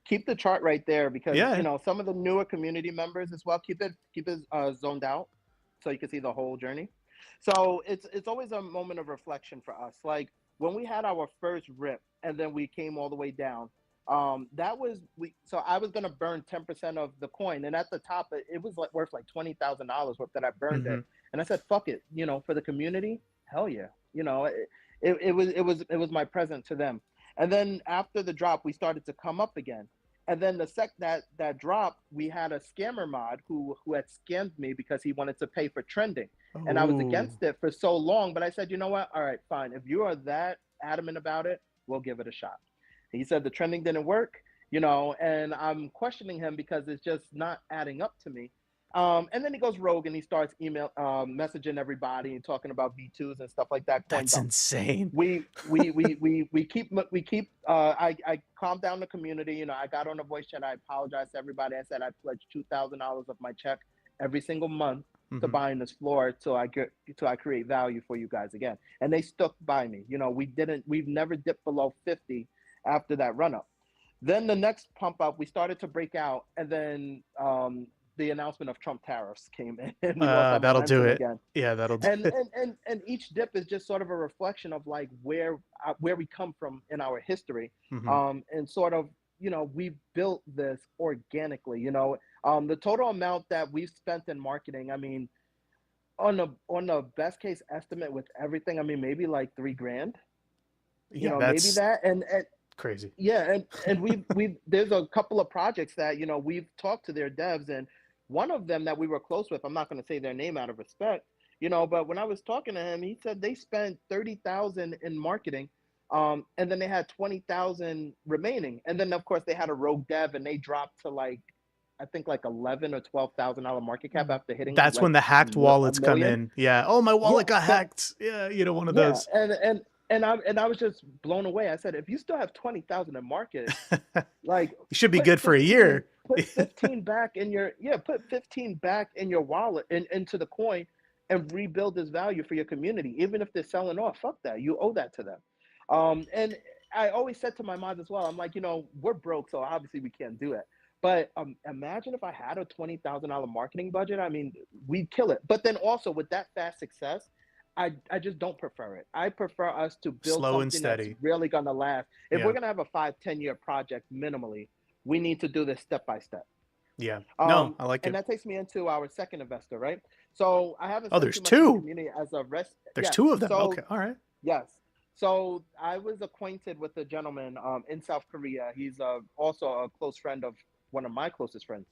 [SPEAKER 2] Keep the chart right there, because
[SPEAKER 1] Yeah.
[SPEAKER 2] some of the newer community members as well, keep it zoned out so you can see the whole journey. So it's always a moment of reflection for us. Like when we had our first rip and then we came all the way down. That was we. So I was gonna burn 10% of the coin, and at the top it was like worth like $20,000 worth that I burned it,
[SPEAKER 1] Hmm.
[SPEAKER 2] and I said, "Fuck it," for the community. Hell yeah, it was my present to them. And then after the drop, we started to come up again. And then the sec that drop, we had a scammer mod who had scammed me because he wanted to pay for trending, and I was
[SPEAKER 1] Oh.
[SPEAKER 2] against it for so long. But I said, you know what? All right, fine. If you are that adamant about it, we'll give it a shot. He said the trending didn't work, and I'm questioning him because it's just not adding up to me. And then he goes rogue and he starts messaging everybody and talking about V2s and stuff like that. Coin
[SPEAKER 1] That's
[SPEAKER 2] dump.
[SPEAKER 1] insane.
[SPEAKER 2] I calmed down the community. You know, I got on a voice chat. I apologized to everybody. I said I pledged $2,000 of my check every single month to
[SPEAKER 1] Hmm.
[SPEAKER 2] buying this floor till I create value for you guys again. And they stuck by me. You know, we've never dipped below 50 after that run up. Then the next pump up, we started to break out, and then the announcement of Trump tariffs came in, and we lost our
[SPEAKER 1] That'll do
[SPEAKER 2] momentum
[SPEAKER 1] it.
[SPEAKER 2] again.
[SPEAKER 1] Yeah, that'll do
[SPEAKER 2] And
[SPEAKER 1] it.
[SPEAKER 2] each dip is just sort of a reflection of like where we come from in our history,
[SPEAKER 1] Hmm.
[SPEAKER 2] and sort of, you know, we built this organically. You know, the total amount that we've spent in marketing, I mean, on the best case estimate with everything, I mean, maybe like 3 grand. You
[SPEAKER 1] Yeah,
[SPEAKER 2] know, maybe
[SPEAKER 1] that's
[SPEAKER 2] that, and
[SPEAKER 1] crazy.
[SPEAKER 2] yeah, and we've there's a couple of projects that, you know, we've talked to their devs, and one of them that we were close with, I'm not going to say their name out of respect, you know, but when I was talking to him, he said they spent 30,000 in marketing, and then they had 20,000 remaining, and then of course they had a rogue dev, and they dropped to like, I think like 11 or $12,000 market cap after hitting
[SPEAKER 1] That's when
[SPEAKER 2] like
[SPEAKER 1] the hacked
[SPEAKER 2] a
[SPEAKER 1] wallets come
[SPEAKER 2] million.
[SPEAKER 1] in. Yeah. Oh, my wallet
[SPEAKER 2] Yeah,
[SPEAKER 1] got
[SPEAKER 2] so
[SPEAKER 1] hacked. Yeah, one of
[SPEAKER 2] yeah,
[SPEAKER 1] those.
[SPEAKER 2] and I was just blown away. I said, if you still have 20,000 in market, like
[SPEAKER 1] You should be
[SPEAKER 2] put
[SPEAKER 1] good for a
[SPEAKER 2] 15
[SPEAKER 1] year.
[SPEAKER 2] put 15 back in your, yeah, put 15 back in your wallet and into the coin, and rebuild this value for your community. Even if they're selling off, fuck that, you owe that to them. And I always said to my mods as well, I'm like, you know, we're broke, so obviously we can't do it, but imagine if I had a $20,000 marketing budget. I mean, we'd kill it. But then also with that fast success, I just don't prefer it. I prefer us to build
[SPEAKER 1] Slow and
[SPEAKER 2] something that's
[SPEAKER 1] steady.
[SPEAKER 2] really gonna last. If we're
[SPEAKER 1] Yeah.
[SPEAKER 2] gonna have a 5, 10 year project minimally, we need to do this step by step.
[SPEAKER 1] Yeah. No, I like
[SPEAKER 2] And
[SPEAKER 1] it.
[SPEAKER 2] that takes me into our second investor, right? So I haven't
[SPEAKER 1] Oh,
[SPEAKER 2] said
[SPEAKER 1] there's
[SPEAKER 2] too much in the
[SPEAKER 1] two.
[SPEAKER 2] community as a rest.
[SPEAKER 1] There's
[SPEAKER 2] Yes.
[SPEAKER 1] two of them. Okay.
[SPEAKER 2] So
[SPEAKER 1] All right.
[SPEAKER 2] yes. So I was acquainted with a gentleman in South Korea. He's also a close friend of one of my closest friends.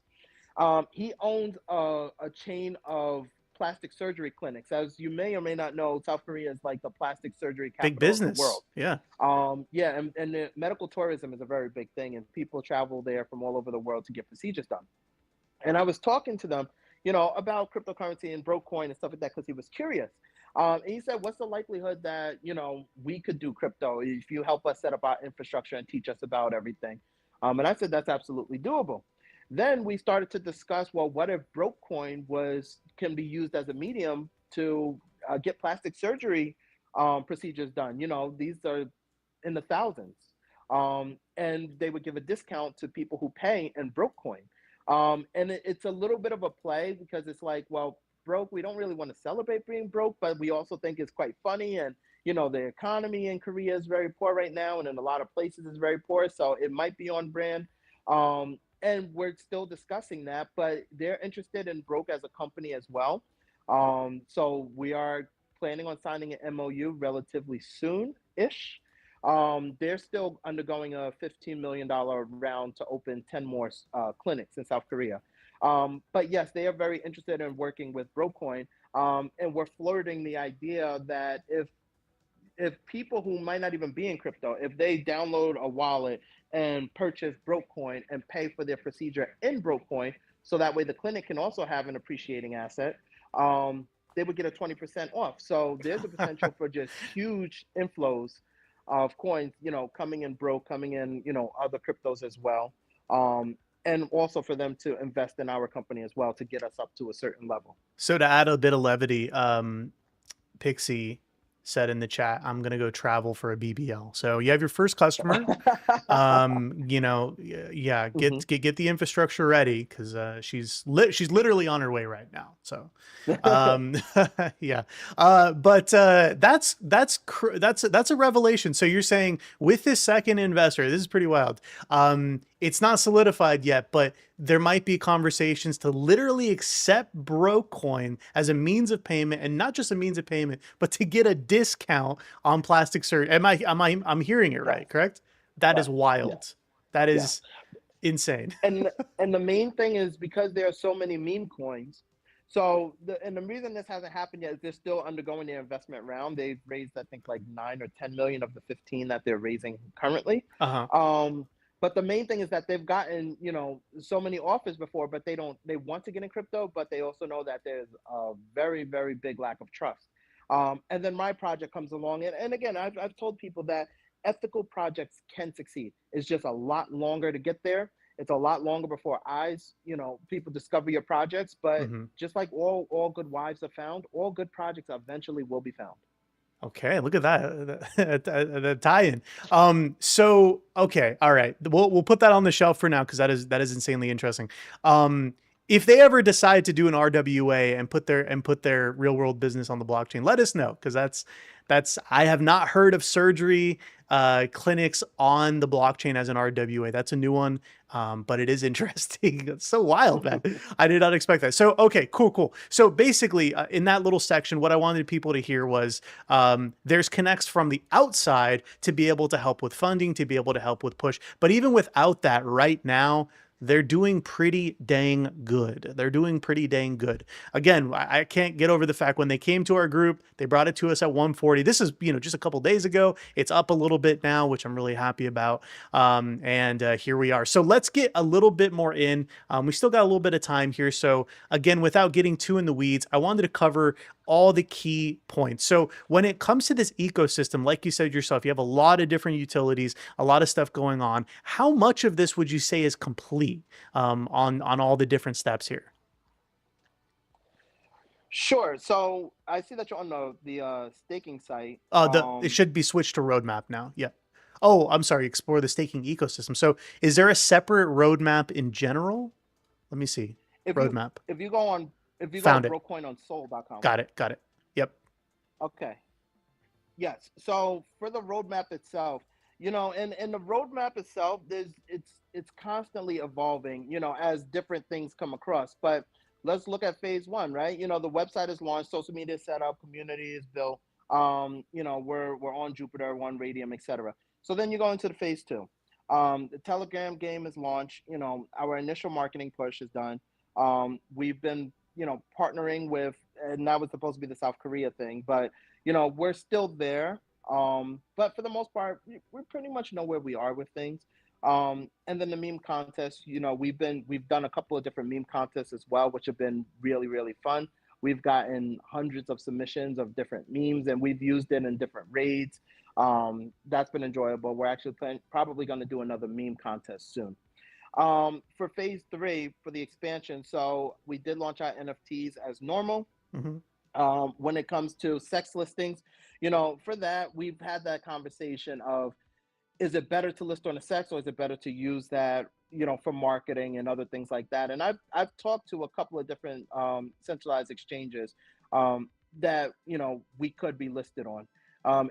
[SPEAKER 2] He owns a chain of plastic surgery clinics. As you may or may not know, South Korea is like the plastic surgery
[SPEAKER 1] Big
[SPEAKER 2] capital of the
[SPEAKER 1] business.
[SPEAKER 2] world.
[SPEAKER 1] Yeah.
[SPEAKER 2] Yeah, and the medical tourism is a very big thing, and people travel there from all over the world to get procedures done. And I was talking to them, you know, about cryptocurrency and Brokecoin and stuff like that because he was curious. And he said, "What's the likelihood that, you know, we could do crypto if you help us set up our infrastructure and teach us about everything?" And I said, "That's absolutely doable." Then we started to discuss, well, what if Brokecoin was can be used as a medium to get plastic surgery procedures done? You know, these are in the thousands. And they would give a discount to people who pay in Brokecoin. And it's a little bit of a play because it's like, well, broke, we don't really want to celebrate being broke, but we also think it's quite funny. And, you know, the economy in Korea is very poor right now, and in a lot of places is very poor. So it might be on brand. And we're still discussing that, but they're interested in Broke as a company as well. So we are planning on signing an MOU relatively soon ish. They're still undergoing a $15 million round to open 10 more clinics in South Korea. But yes, they are very interested in working with Brocoin. And we're flirting the idea that if people who might not even be in crypto, if they download a wallet and purchase Brokecoin and pay for their procedure in Brokecoin, so that way the clinic can also have an appreciating asset, they would get a 20% off. So there's a potential for just huge inflows of coins, you know, coming in Broke, coming in, you know, other cryptos as well. And also for them to invest in our company as well to get us up to a certain level.
[SPEAKER 1] So to add a bit of levity, Pixie said in the chat, I'm gonna go travel for a BBL. So you have your first customer. Yeah,
[SPEAKER 2] Mhm.
[SPEAKER 1] get the infrastructure ready because she's literally on her way right now. So yeah. But that's a revelation. So you're saying with this second investor, this is pretty wild. It's not solidified yet, but there might be conversations to literally accept Brokecoin as a means of payment, and not just a means of payment, but to get a discount on plastic surgery. I'm hearing it
[SPEAKER 2] Yes.
[SPEAKER 1] right, correct? That is
[SPEAKER 2] Right. Yeah.
[SPEAKER 1] wild. That
[SPEAKER 2] Yeah.
[SPEAKER 1] is insane.
[SPEAKER 2] and and the main thing is because there are so many meme coins. So the reason this hasn't happened yet is they're still undergoing their investment round. They've raised, I think, like 9 or 10 million of the 15 that they're raising currently.
[SPEAKER 1] Uh-huh.
[SPEAKER 2] Um, But the main thing is that they've gotten, so many offers before, but they want to get in crypto, but they also know that there's a very, very big lack of trust. And then my project comes along, and again, I've told people that ethical projects can succeed. It's just a lot longer to get there. It's a lot longer before people discover your projects. But
[SPEAKER 1] Hmm.
[SPEAKER 2] just like all good wives are found, all good projects eventually will be found.
[SPEAKER 1] Okay, look at that, the tie-in. So okay, all right, we'll put that on the shelf for now because that is insanely interesting. Um, if they ever decide to do an RWA and put their real world business on the blockchain, let us know because that's I have not heard of surgery clinics on the blockchain as an RWA. That's a new one, but it is interesting. It's so wild, man. I did not expect that. So okay, cool. So basically, in that little section, what I wanted people to hear was there's connects from the outside to be able to help with funding, to be able to help with push. But even without that, right now, they're doing pretty dang good. They're doing pretty dang good. Again, I can't get over the fact when they came to our group, they brought it to us at 140. This is, just a couple days ago. It's up a little bit now, which I'm really happy about. And here we are. So let's get a little bit more in. We still got a little bit of time here. So again, without getting too in the weeds, I wanted to cover all the key points. So when it comes to this ecosystem, like you said yourself, you have a lot of different utilities, a lot of stuff going on. How much of this would you say is complete on all the different steps here?
[SPEAKER 2] Sure. So I see that you're on the staking site.
[SPEAKER 1] It should be switched to roadmap now. Yeah. Oh, I'm sorry. Explore the staking ecosystem. So is there a separate roadmap in general? Let me see.
[SPEAKER 2] if you
[SPEAKER 1] Roadmap.
[SPEAKER 2] if you go on if you go on
[SPEAKER 1] Found it.
[SPEAKER 2] Brocoin on Soul.com.
[SPEAKER 1] Got it. Got it. Yep.
[SPEAKER 2] Okay. Yes. So for the roadmap itself, and the roadmap itself, it's constantly evolving, as different things come across. But let's look at phase one, right? The website is launched, social media is set up, community is built. We're on Jupiter, one Radium, etc. So then you go into the phase two. The Telegram game is launched. Our initial marketing push is done. We've been, partnering with, and that was supposed to be the South Korea thing, but we're still there. But for the most part, we pretty much know where we are with things. And then the meme contest, we've done a couple of different meme contests as well, which have been really, really fun. We've gotten hundreds of submissions of different memes, and we've used it in different raids. That's been enjoyable. We're actually probably going to do another meme contest soon. For phase three, for the expansion, so we did launch our NFTs as normal.
[SPEAKER 1] Hmm.
[SPEAKER 2] When it comes to sex listings, for that, we've had that conversation of, is it better to list on a sex, or is it better to use that, for marketing and other things like that? And I've talked to a couple of different centralized exchanges that we could be listed on.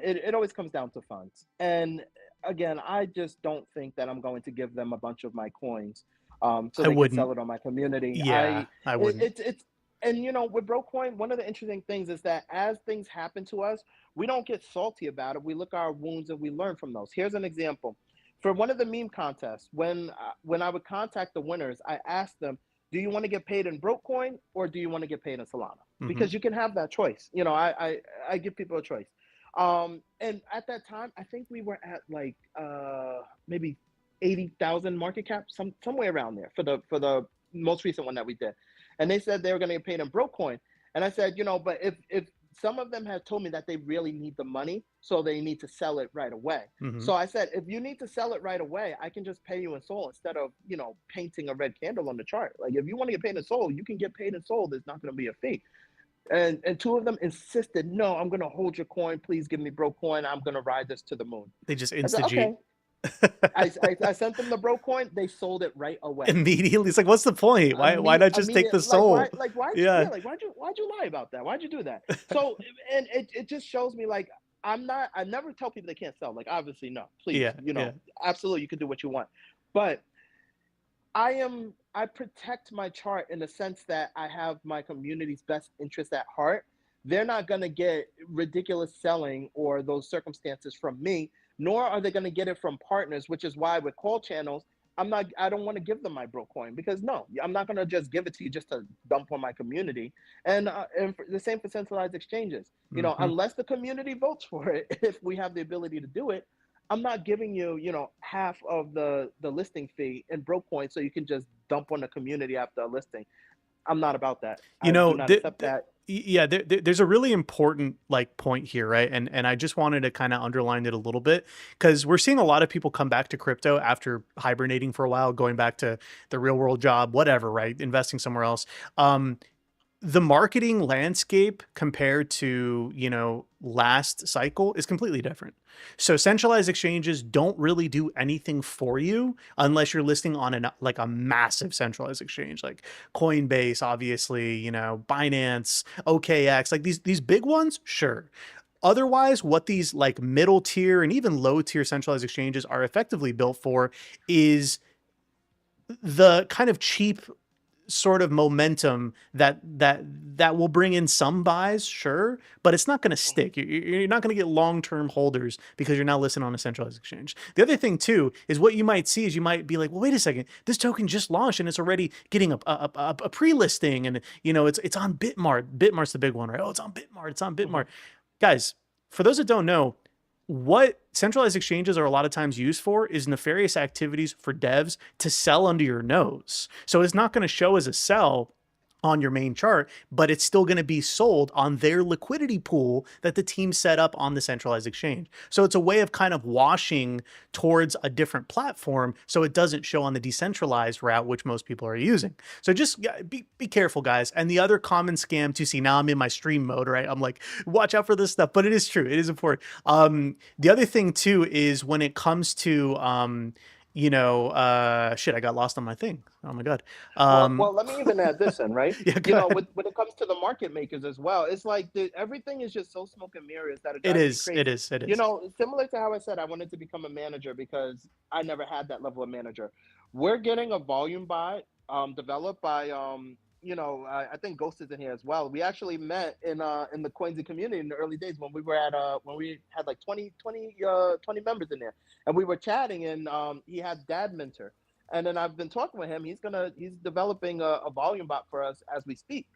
[SPEAKER 2] It always comes down to funds, and again, I just don't think that I'm going to give them a bunch of my coins so
[SPEAKER 1] I
[SPEAKER 2] they can
[SPEAKER 1] wouldn't.
[SPEAKER 2] sell it on my community.
[SPEAKER 1] Yeah, I wouldn't.
[SPEAKER 2] It's and with Brocoin, one of the interesting things is that as things happen to us, we don't get salty about it. We look at our wounds and we learn from those. Here's an example. For one of the meme contests, when I would contact the winners, I asked them, "Do you want to get paid in Brokecoin or do you want to get paid in Solana?"
[SPEAKER 1] Hmm.
[SPEAKER 2] Because you can have that choice. I give people a choice. And at that time, I think we were at like maybe 80,000 market cap, somewhere around there for the most recent one that we did. And they said they were going to get paid in Brokecoin. And I said, but if some of them had told me that they really need the money, so they need to sell it right away.
[SPEAKER 1] Hmm.
[SPEAKER 2] So I said, if you need to sell it right away, I can just pay you in Soul instead of, painting a red candle on the chart. Like if you want to get paid in Soul, you can get paid in Soul. There's not going to be a fee. And two of them insisted, no, I'm going to hold your coin. Please give me Bro coin. I'm going to ride this to the moon.
[SPEAKER 1] They just
[SPEAKER 2] I said,
[SPEAKER 1] insta-G.
[SPEAKER 2] okay. I sent them the Bro coin. They sold it right away.
[SPEAKER 1] Immediately. It's like, what's the point? Why not just take the
[SPEAKER 2] Immediately, like why,
[SPEAKER 1] soul?
[SPEAKER 2] yeah,
[SPEAKER 1] Yeah.
[SPEAKER 2] like why'd you lie about that? Why'd you do that? So, and it just shows me, like, I never tell people they can't sell. Like, obviously, no, please,
[SPEAKER 1] Yeah. Yeah.
[SPEAKER 2] absolutely, you can do what you want, but I protect my chart in the sense that I have my community's best interest at heart. They're not going to get ridiculous selling or those circumstances from me, nor are they going to get it from partners, which is why with call channels, I don't want to give them my bro coin, because no, I'm not going to just give it to you just to dump on my community. And the same for centralized exchanges.
[SPEAKER 1] Hmm.
[SPEAKER 2] Unless the community votes for it, if we have the ability to do it, I'm not giving you, half of the listing fee in broke coins so you can just dump on the community after a listing. I'm not about that.
[SPEAKER 1] You
[SPEAKER 2] I do
[SPEAKER 1] know,
[SPEAKER 2] not accept that.
[SPEAKER 1] yeah, there's a really important like point here, right? And I just wanted to kind of underline it a little bit because we're seeing a lot of people come back to crypto after hibernating for a while, going back to the real world job, whatever, right? Investing somewhere else. Um, the marketing landscape compared to, last cycle is completely different. So centralized exchanges don't really do anything for you unless you're listing on like a massive centralized exchange like Coinbase, obviously, Binance, OKX, like these big ones, sure. Otherwise, what these like middle tier and even low tier centralized exchanges are effectively built for is the kind of cheap sort of momentum that will bring in some buys, sure, but it's not going to
[SPEAKER 2] Mhm,
[SPEAKER 1] stick. You're not going to get long-term holders because you're now listed on a centralized exchange. The other thing too is what you might see is you might be like, well, wait a second, this token just launched and it's already getting a pre-listing, and it's on Bitmart. Bitmart's the big one, right? Oh, it's on Bitmart. It's on Bitmart.
[SPEAKER 2] mhm.
[SPEAKER 1] Guys, for those that don't know, what centralized exchanges are a lot of times used for is nefarious activities for devs to sell under your nose. So it's not going to show as a sell on your main chart, but it's still going to be sold on their liquidity pool that the team set up on the centralized exchange. So it's a way of kind of washing towards a different platform so it doesn't show on the decentralized route, which most people are using. So just be careful, guys. And the other common scam to see, now I'm in my stream mode, right? I'm like, watch out for this stuff, but it is true. It is important. The other thing too is when it comes to, shit, I got lost on my thing. Oh my God.
[SPEAKER 2] Well,
[SPEAKER 1] Um,
[SPEAKER 2] let me even add this in, right?
[SPEAKER 1] yeah, go ahead.
[SPEAKER 2] When it comes to the market makers as well, it's like everything is just so smoke and mirrors that it
[SPEAKER 1] It
[SPEAKER 2] drives me
[SPEAKER 1] is. It
[SPEAKER 2] crazy.
[SPEAKER 1] is. It is.
[SPEAKER 2] Similar to how I said I wanted to become a manager because I never had that level of manager. We're getting a volume bot developed by I think Ghost is in here as well. We actually met in the Coinzy community in the early days when we were at when we had like 20 members in there, and we were chatting, and he had Dad Mentor, and then I've been talking with him. He's developing a volume bot for us as we speak,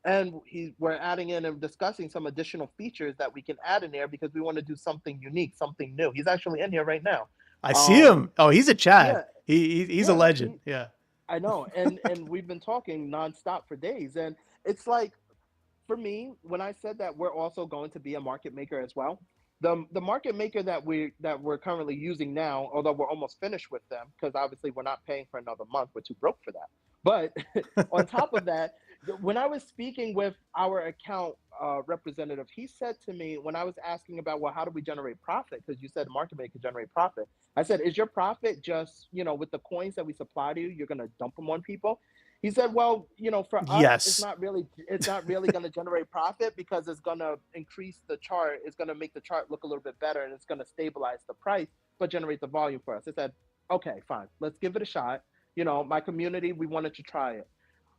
[SPEAKER 2] and we're adding in and discussing some additional features that we can add in there because we want to do something unique, something new. He's actually in here right now.
[SPEAKER 1] I see
[SPEAKER 2] Um,
[SPEAKER 1] him. Oh, he's a Chad.
[SPEAKER 2] yeah,
[SPEAKER 1] He's a
[SPEAKER 2] yeah,
[SPEAKER 1] legend. Yeah.
[SPEAKER 2] I know, and we've been talking nonstop for days, and it's like for me, when I said that we're also going to be a market maker as well, the market maker that we're currently using now, although we're almost finished with them, because obviously we're not paying for another month, we're too broke for that. But on top of that, when I was speaking with our account representative, he said to me when I was asking about, well, how do we generate profit? Because you said market maker generate profit. I said, is your profit just with the coins that we supply to you, you're going to dump them on people? He said, "Well, for us,
[SPEAKER 1] Yes.
[SPEAKER 2] it's not really going to generate profit because it's going to increase the chart. It's going to make the chart look a little bit better, and it's going to stabilize the price, but generate the volume for us." I said, "Okay, fine. Let's give it a shot. My community, we wanted to try it."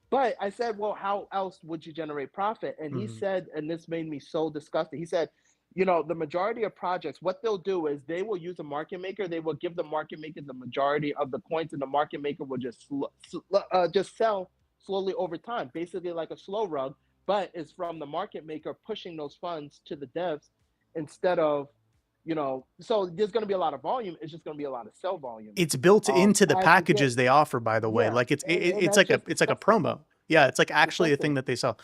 [SPEAKER 2] But I said, well, how else would you generate profit? And he
[SPEAKER 1] Mhm.
[SPEAKER 2] said, and this made me so disgusted. He said, the majority of projects, what they'll do is they will use a market maker. They will give the market maker the majority of the coins, and the market maker will just sell slowly over time, basically like a slow rug. But it's from the market maker pushing those funds to the devs instead of, so there's going to be a lot of volume. It's just going to be a lot of sell volume.
[SPEAKER 1] It's built into the
[SPEAKER 2] As we get,
[SPEAKER 1] packages they offer, by the way.
[SPEAKER 2] yeah,
[SPEAKER 1] Like
[SPEAKER 2] and
[SPEAKER 1] it's
[SPEAKER 2] that's
[SPEAKER 1] like a
[SPEAKER 2] just
[SPEAKER 1] it's like a
[SPEAKER 2] disgusting.
[SPEAKER 1] promo. Yeah, it's like actually a thing
[SPEAKER 2] Disgusting.
[SPEAKER 1] that they sell.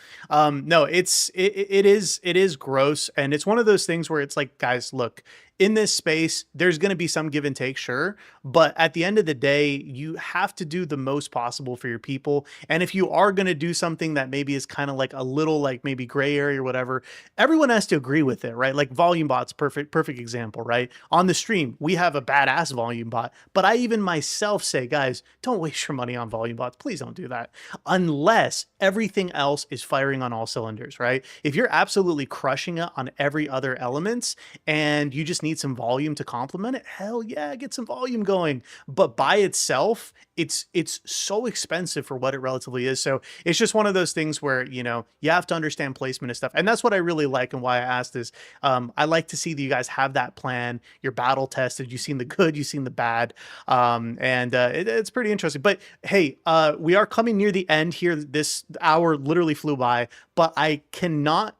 [SPEAKER 1] No, it is gross, and it's one of those things where it's like, guys, look, in this space, there's going to be some give and take, sure, but at the end of the day, you have to do the most possible for your people. And if you are going to do something that maybe is kind of like a little like maybe gray area or whatever, everyone has to agree with it, right? Like volume bots, perfect example, right? On the stream, we have a badass volume bot, but I even myself say, guys, don't waste your money on volume bots. Please don't do that unless everything else is firing on all cylinders, right? If you're absolutely crushing it on every other elements and you just need some volume to complement it, hell yeah, get some volume going. But by itself, it's so expensive for what it relatively is. So it's just one of those things where you have to understand placement and stuff, and that's what I really like and why I asked is I like to see that you guys have that plan. You're battle tested. You've seen the good. You've seen the bad, and it's pretty interesting. But hey, we are coming near the end here. This hour literally flew by, but I cannot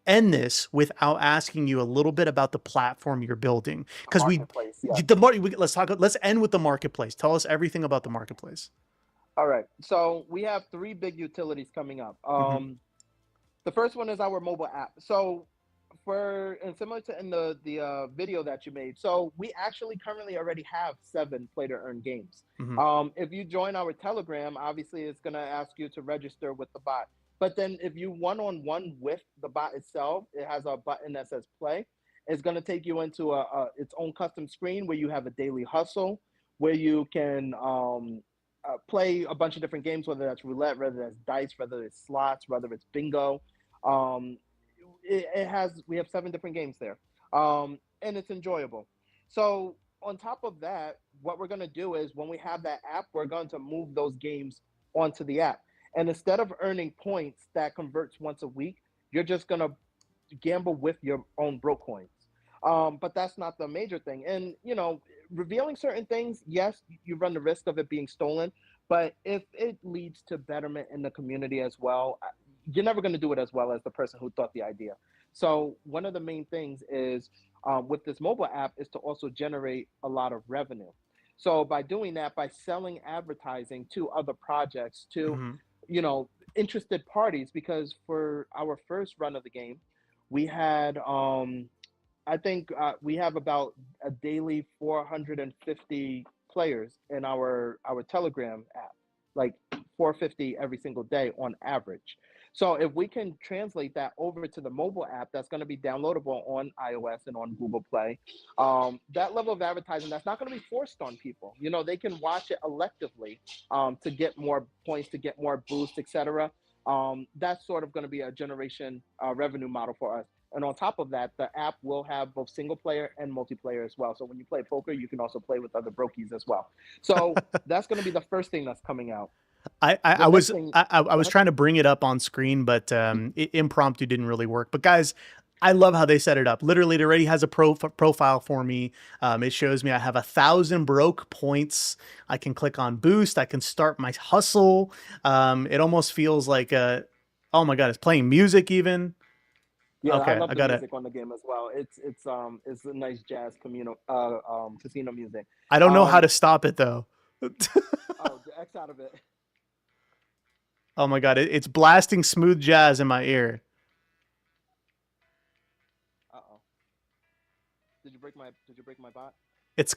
[SPEAKER 1] end this without asking you a little bit about the platform you're building,
[SPEAKER 2] The
[SPEAKER 1] because we
[SPEAKER 2] marketplace, yes.
[SPEAKER 1] the more let's end with the marketplace. Tell us everything about the marketplace.
[SPEAKER 2] All right. So we have three big utilities coming up.
[SPEAKER 1] Hmm.
[SPEAKER 2] The first one is our mobile app. So for and similar to in the video that you made, so we actually currently already have 7 play to earn games.
[SPEAKER 1] Hmm.
[SPEAKER 2] If you join our Telegram, obviously it's gonna ask you to register with the bot. But then if you one on one with the bot itself, it has a button that says play. It's gonna take you into a its own custom screen where you have a daily hustle, where you can play a bunch of different games, whether that's roulette, whether that's dice, whether it's slots, whether it's bingo. Um, it has we have 7 different games there, and it's enjoyable. So on top of that, what we're going to do is when we have that app, we're going to move those games onto the app, and instead of earning points that converts once a week, you're just going to gamble with your own broke coins. But that's not the major thing. And revealing certain things, yes, you run the risk of it being stolen. But if it leads to betterment in the community as well, you're never going to do it as well as the person who thought the idea. So one of the main things is with this mobile app is to also generate a lot of revenue. So by doing that, by selling advertising to other projects, to
[SPEAKER 1] Hmm.
[SPEAKER 2] you know interested parties, because for our first run of the game, we had I think we have about a daily 450 players in our Telegram app, like 450 every single day on average. So if we can translate that over to the mobile app, that's going to be downloadable on iOS and on Google Play. That level of advertising that's not going to be forced on people. They can watch it electively to get more points, to get more boost, etc. That's sort of going to be a generation revenue model for us. And on top of that, the app will have both single player and multiplayer as well. So when you play poker, you can also play with other brokies as well. So that's going to be the first thing that's coming out.
[SPEAKER 1] I, I,
[SPEAKER 2] The
[SPEAKER 1] I
[SPEAKER 2] next
[SPEAKER 1] was
[SPEAKER 2] thing,
[SPEAKER 1] I
[SPEAKER 2] go
[SPEAKER 1] was
[SPEAKER 2] ahead.
[SPEAKER 1] trying to bring it up on screen, but impromptu didn't really work. But guys, I love how they set it up. Literally, it already has a profile for me. It shows me I have 1,000 broke points. I can click on boost. I can start my hustle. It almost feels like oh my god, it's playing music even.
[SPEAKER 2] Yeah, I
[SPEAKER 1] Okay,
[SPEAKER 2] love
[SPEAKER 1] I
[SPEAKER 2] the
[SPEAKER 1] got it.
[SPEAKER 2] music on the game as well. It's a nice jazz casino music.
[SPEAKER 1] I don't know how
[SPEAKER 2] Um,
[SPEAKER 1] to stop it though.
[SPEAKER 2] oh, the X out of it.
[SPEAKER 1] Oh my god, it's blasting smooth jazz in my ear.
[SPEAKER 2] Uh-oh. Did you break my bot?
[SPEAKER 1] It's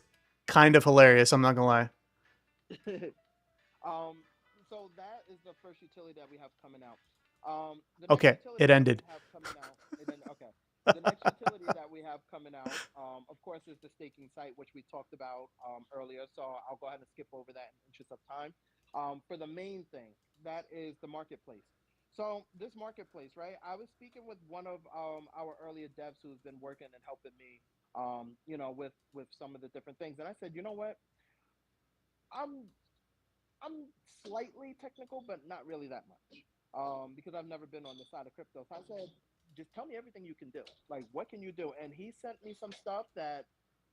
[SPEAKER 1] kind of hilarious. I'm not gonna lie.
[SPEAKER 2] Um, so that is the first utility that we have coming out. The next
[SPEAKER 1] Okay,
[SPEAKER 2] utility
[SPEAKER 1] it
[SPEAKER 2] that we
[SPEAKER 1] ended.
[SPEAKER 2] have coming out, and then okay, the next utility that we have coming out, of course, is the staking site, which we talked about earlier. So I'll go ahead and skip over that in the interest of time. For the main thing, that is the marketplace. So this marketplace, right? I was speaking with one of our earlier devs who's been working and helping me, with some of the different things, and I said, you know what? I'm I'm slightly technical, but not really that much. Because I've never been on the side of crypto. So I said, just tell me everything you can do. Like, what can you do? And he sent me some stuff that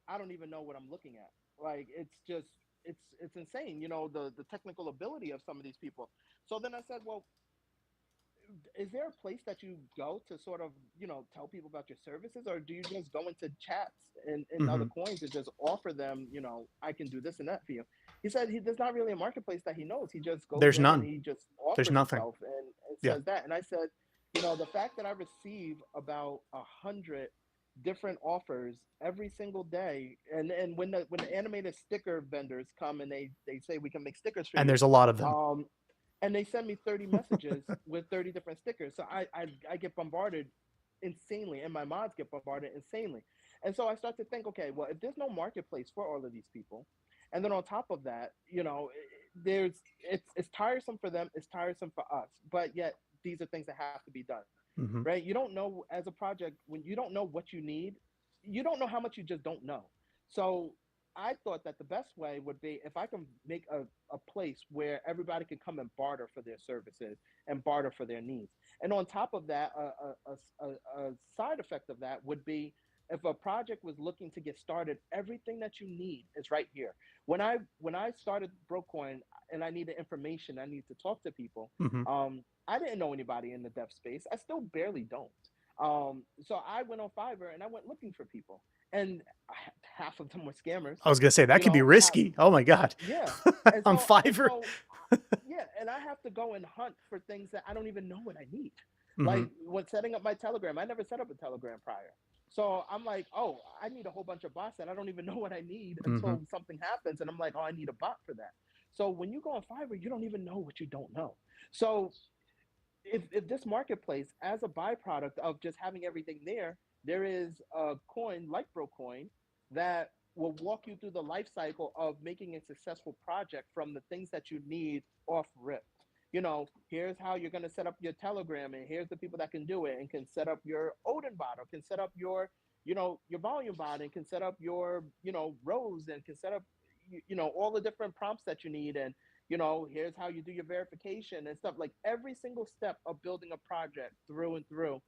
[SPEAKER 2] I don't even know what I'm looking at. Like, it's insane. The technical ability of some of these people. So then I said, well, is there a place that you go to sort of tell people about your services, or do you just go into chats in other
[SPEAKER 1] Hmm.
[SPEAKER 2] coins and just offer them, I can do this and that for you? He said there's not really a marketplace that he knows. He just goes
[SPEAKER 1] There's
[SPEAKER 2] in and
[SPEAKER 1] none.
[SPEAKER 2] he just
[SPEAKER 1] There's
[SPEAKER 2] offers
[SPEAKER 1] nothing.
[SPEAKER 2] himself and
[SPEAKER 1] Yeah.
[SPEAKER 2] says that. And I said, the fact that I receive about 100 different offers every single day, and when the animated sticker vendors come and they say we can make stickers for
[SPEAKER 1] And
[SPEAKER 2] you,
[SPEAKER 1] there's a lot of them.
[SPEAKER 2] um and they send me 30 messages with 30 different stickers. So I get bombarded insanely, and my mods get bombarded insanely. And so I start to think, okay, well, if there's no marketplace for all of these people, and then on top of that, it's tiresome for them, it's tiresome for us, but yet these are things that have to be done,
[SPEAKER 1] Hmm.
[SPEAKER 2] right? You don't know as a project when you don't know what you need, you don't know how much you just don't know. So I thought that the best way would be if I can make a place where everybody can come and barter for their services and barter for their needs. And on top of that, a side effect of that would be if a project was looking to get started, everything that you need is right here. When I started Brokecoin and I needed information, I need to talk to people.
[SPEAKER 1] Hmm.
[SPEAKER 2] I didn't know anybody in the dev space. I still barely don't. So I went on Fiverr and I went looking for people, and half of them were scammers.
[SPEAKER 1] I was gonna say that
[SPEAKER 2] You
[SPEAKER 1] could be
[SPEAKER 2] know,
[SPEAKER 1] risky. Oh my god.
[SPEAKER 2] yeah, and
[SPEAKER 1] On Fiverr.
[SPEAKER 2] yeah, and I have to go and hunt for things that I don't even know what I need.
[SPEAKER 1] Hmm.
[SPEAKER 2] Like when setting up my Telegram, I never set up a Telegram prior. So I'm like, oh, I need a whole bunch of bots that I don't even know what I need
[SPEAKER 1] Hmm.
[SPEAKER 2] until something happens, and I'm like, oh, I need a bot for that. So when you go on Fiverr, you don't even know what you don't know. So if this marketplace, as a byproduct of just having everything there, there is a coin like Brocoin that will walk you through the life cycle of making a successful project from the things that you need off rip. You know, here's how you're going to set up your Telegram, and here's the people that can do it and can set up your Odin bot, or can set up your, your volume bot, and can set up your, rows, and can set up, all the different prompts that you need, and here's how you do your verification and stuff. Like every single step of building a project through and through,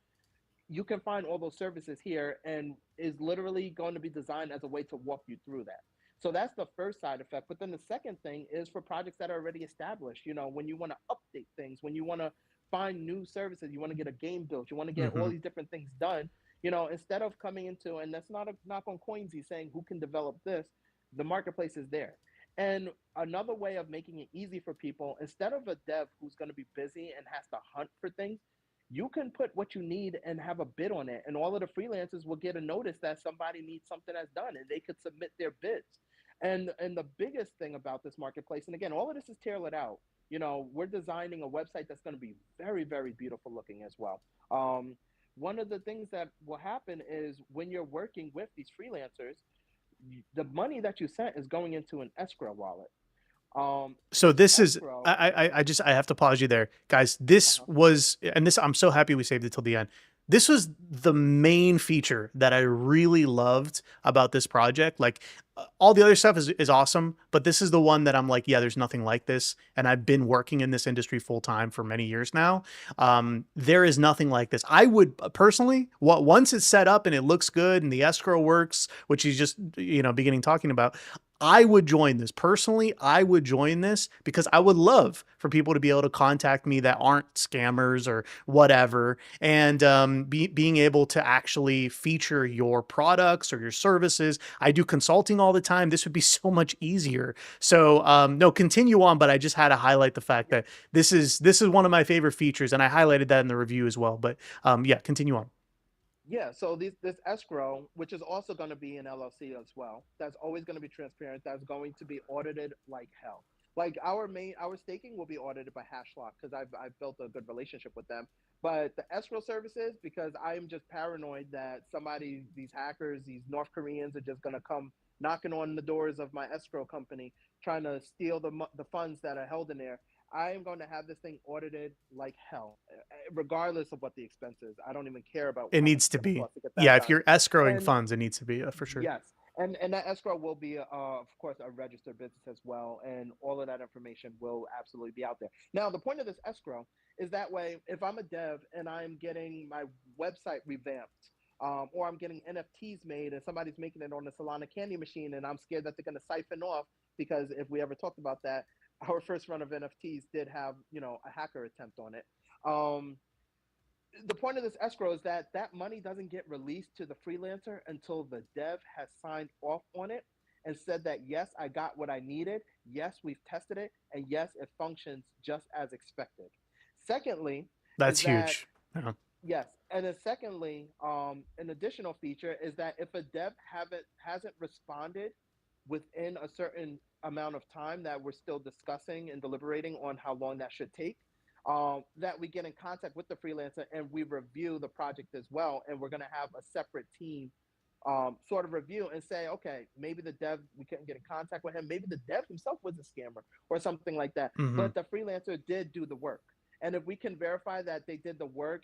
[SPEAKER 2] you can find all those services here, and is literally going to be designed as a way to walk you through that. So that's the first side effect. But then the second thing is for projects that are already established. When you want to update things, when you want to find new services, you want to get a game built, you want to get all
[SPEAKER 1] Hmm.
[SPEAKER 2] these different things done. Instead of coming into, and that's not a knock on Coinzy saying who can develop this, the marketplace is there. And another way of making it easy for people, instead of a dev who's going to be busy and has to hunt for things, you can put what you need and have a bid on it, and all of the freelancers will get a notice that somebody needs something that's done, and they could submit their bids. And the biggest thing about this marketplace, and again, all of this is tailored out. We're designing a website that's going to be very, very beautiful looking as well. One of the things that will happen is when you're working with these freelancers, the money that you sent is going into an escrow wallet.
[SPEAKER 1] So
[SPEAKER 2] This
[SPEAKER 1] this is
[SPEAKER 2] escrow.
[SPEAKER 1] I have to pause you there, guys. This
[SPEAKER 2] Uh-huh.
[SPEAKER 1] was, and this, I'm so happy we saved it till the end. This was the main feature that I really loved about this project. Like all the other stuff is awesome, but this is the one that I'm like, yeah, there's nothing like this. And I've been working in this industry full time for many years now. There is nothing like this. I would personally, once it's set up and it looks good and the escrow works, which he's just beginning talking about, I would join this. Personally, I would join this because I would love for people to be able to contact me that aren't scammers or whatever, and being able to actually feature your products or your services. I do consulting all the time. This would be so much easier. So no, continue on, but I just had to highlight the fact that this is one of my favorite features, and I highlighted that in the review as well. But yeah, continue on.
[SPEAKER 2] Yeah, so this escrow, which is also going to be an LLC as well, that's always going to be transparent. That's going to be audited like hell. Like our staking will be audited by Hashlock because I've built a good relationship with them. But the escrow services, because I'm just paranoid that these hackers, these North Koreans, are just going to come knocking on the doors of my escrow company, trying to steal the funds that are held in there. I am going to have this thing audited like hell, regardless of what the expense is. I don't even care about
[SPEAKER 1] It
[SPEAKER 2] how much
[SPEAKER 1] needs
[SPEAKER 2] it's
[SPEAKER 1] to
[SPEAKER 2] going to
[SPEAKER 1] be.
[SPEAKER 2] cost to get that
[SPEAKER 1] Yeah, if
[SPEAKER 2] done.
[SPEAKER 1] you're escrowing
[SPEAKER 2] And
[SPEAKER 1] funds, it needs to be for sure.
[SPEAKER 2] yes, and that escrow will be, of course, a registered business as well, and all of that information will absolutely be out there. Now, the point of this escrow is that way, if I'm a dev and I'm getting my website revamped, or I'm getting NFTs made and somebody's making it on the Solana candy machine, and I'm scared that they're going to siphon off, because if we ever talked about that, our first run of NFTs did have, a hacker attempt on it. Um, the point of this escrow is that that money doesn't get released to the freelancer until the dev has signed off on it and said that, yes, I got what I needed, yes, we've tested it, and yes, it functions just as expected. Secondly,
[SPEAKER 1] That's
[SPEAKER 2] is that,
[SPEAKER 1] huge. Yeah.
[SPEAKER 2] yes, and then secondly, an additional feature is that if a dev haven't hasn't responded within a certain amount of time that we're still discussing and deliberating on how long that should take, that we get in contact with the freelancer and we review the project as well, and we're going to have a separate team sort of review and say, okay, maybe the dev, we couldn't get in contact with him, maybe the dev himself was a scammer or something like that,
[SPEAKER 1] Hmm.
[SPEAKER 2] but the freelancer did do the work. And if we can verify that they did the work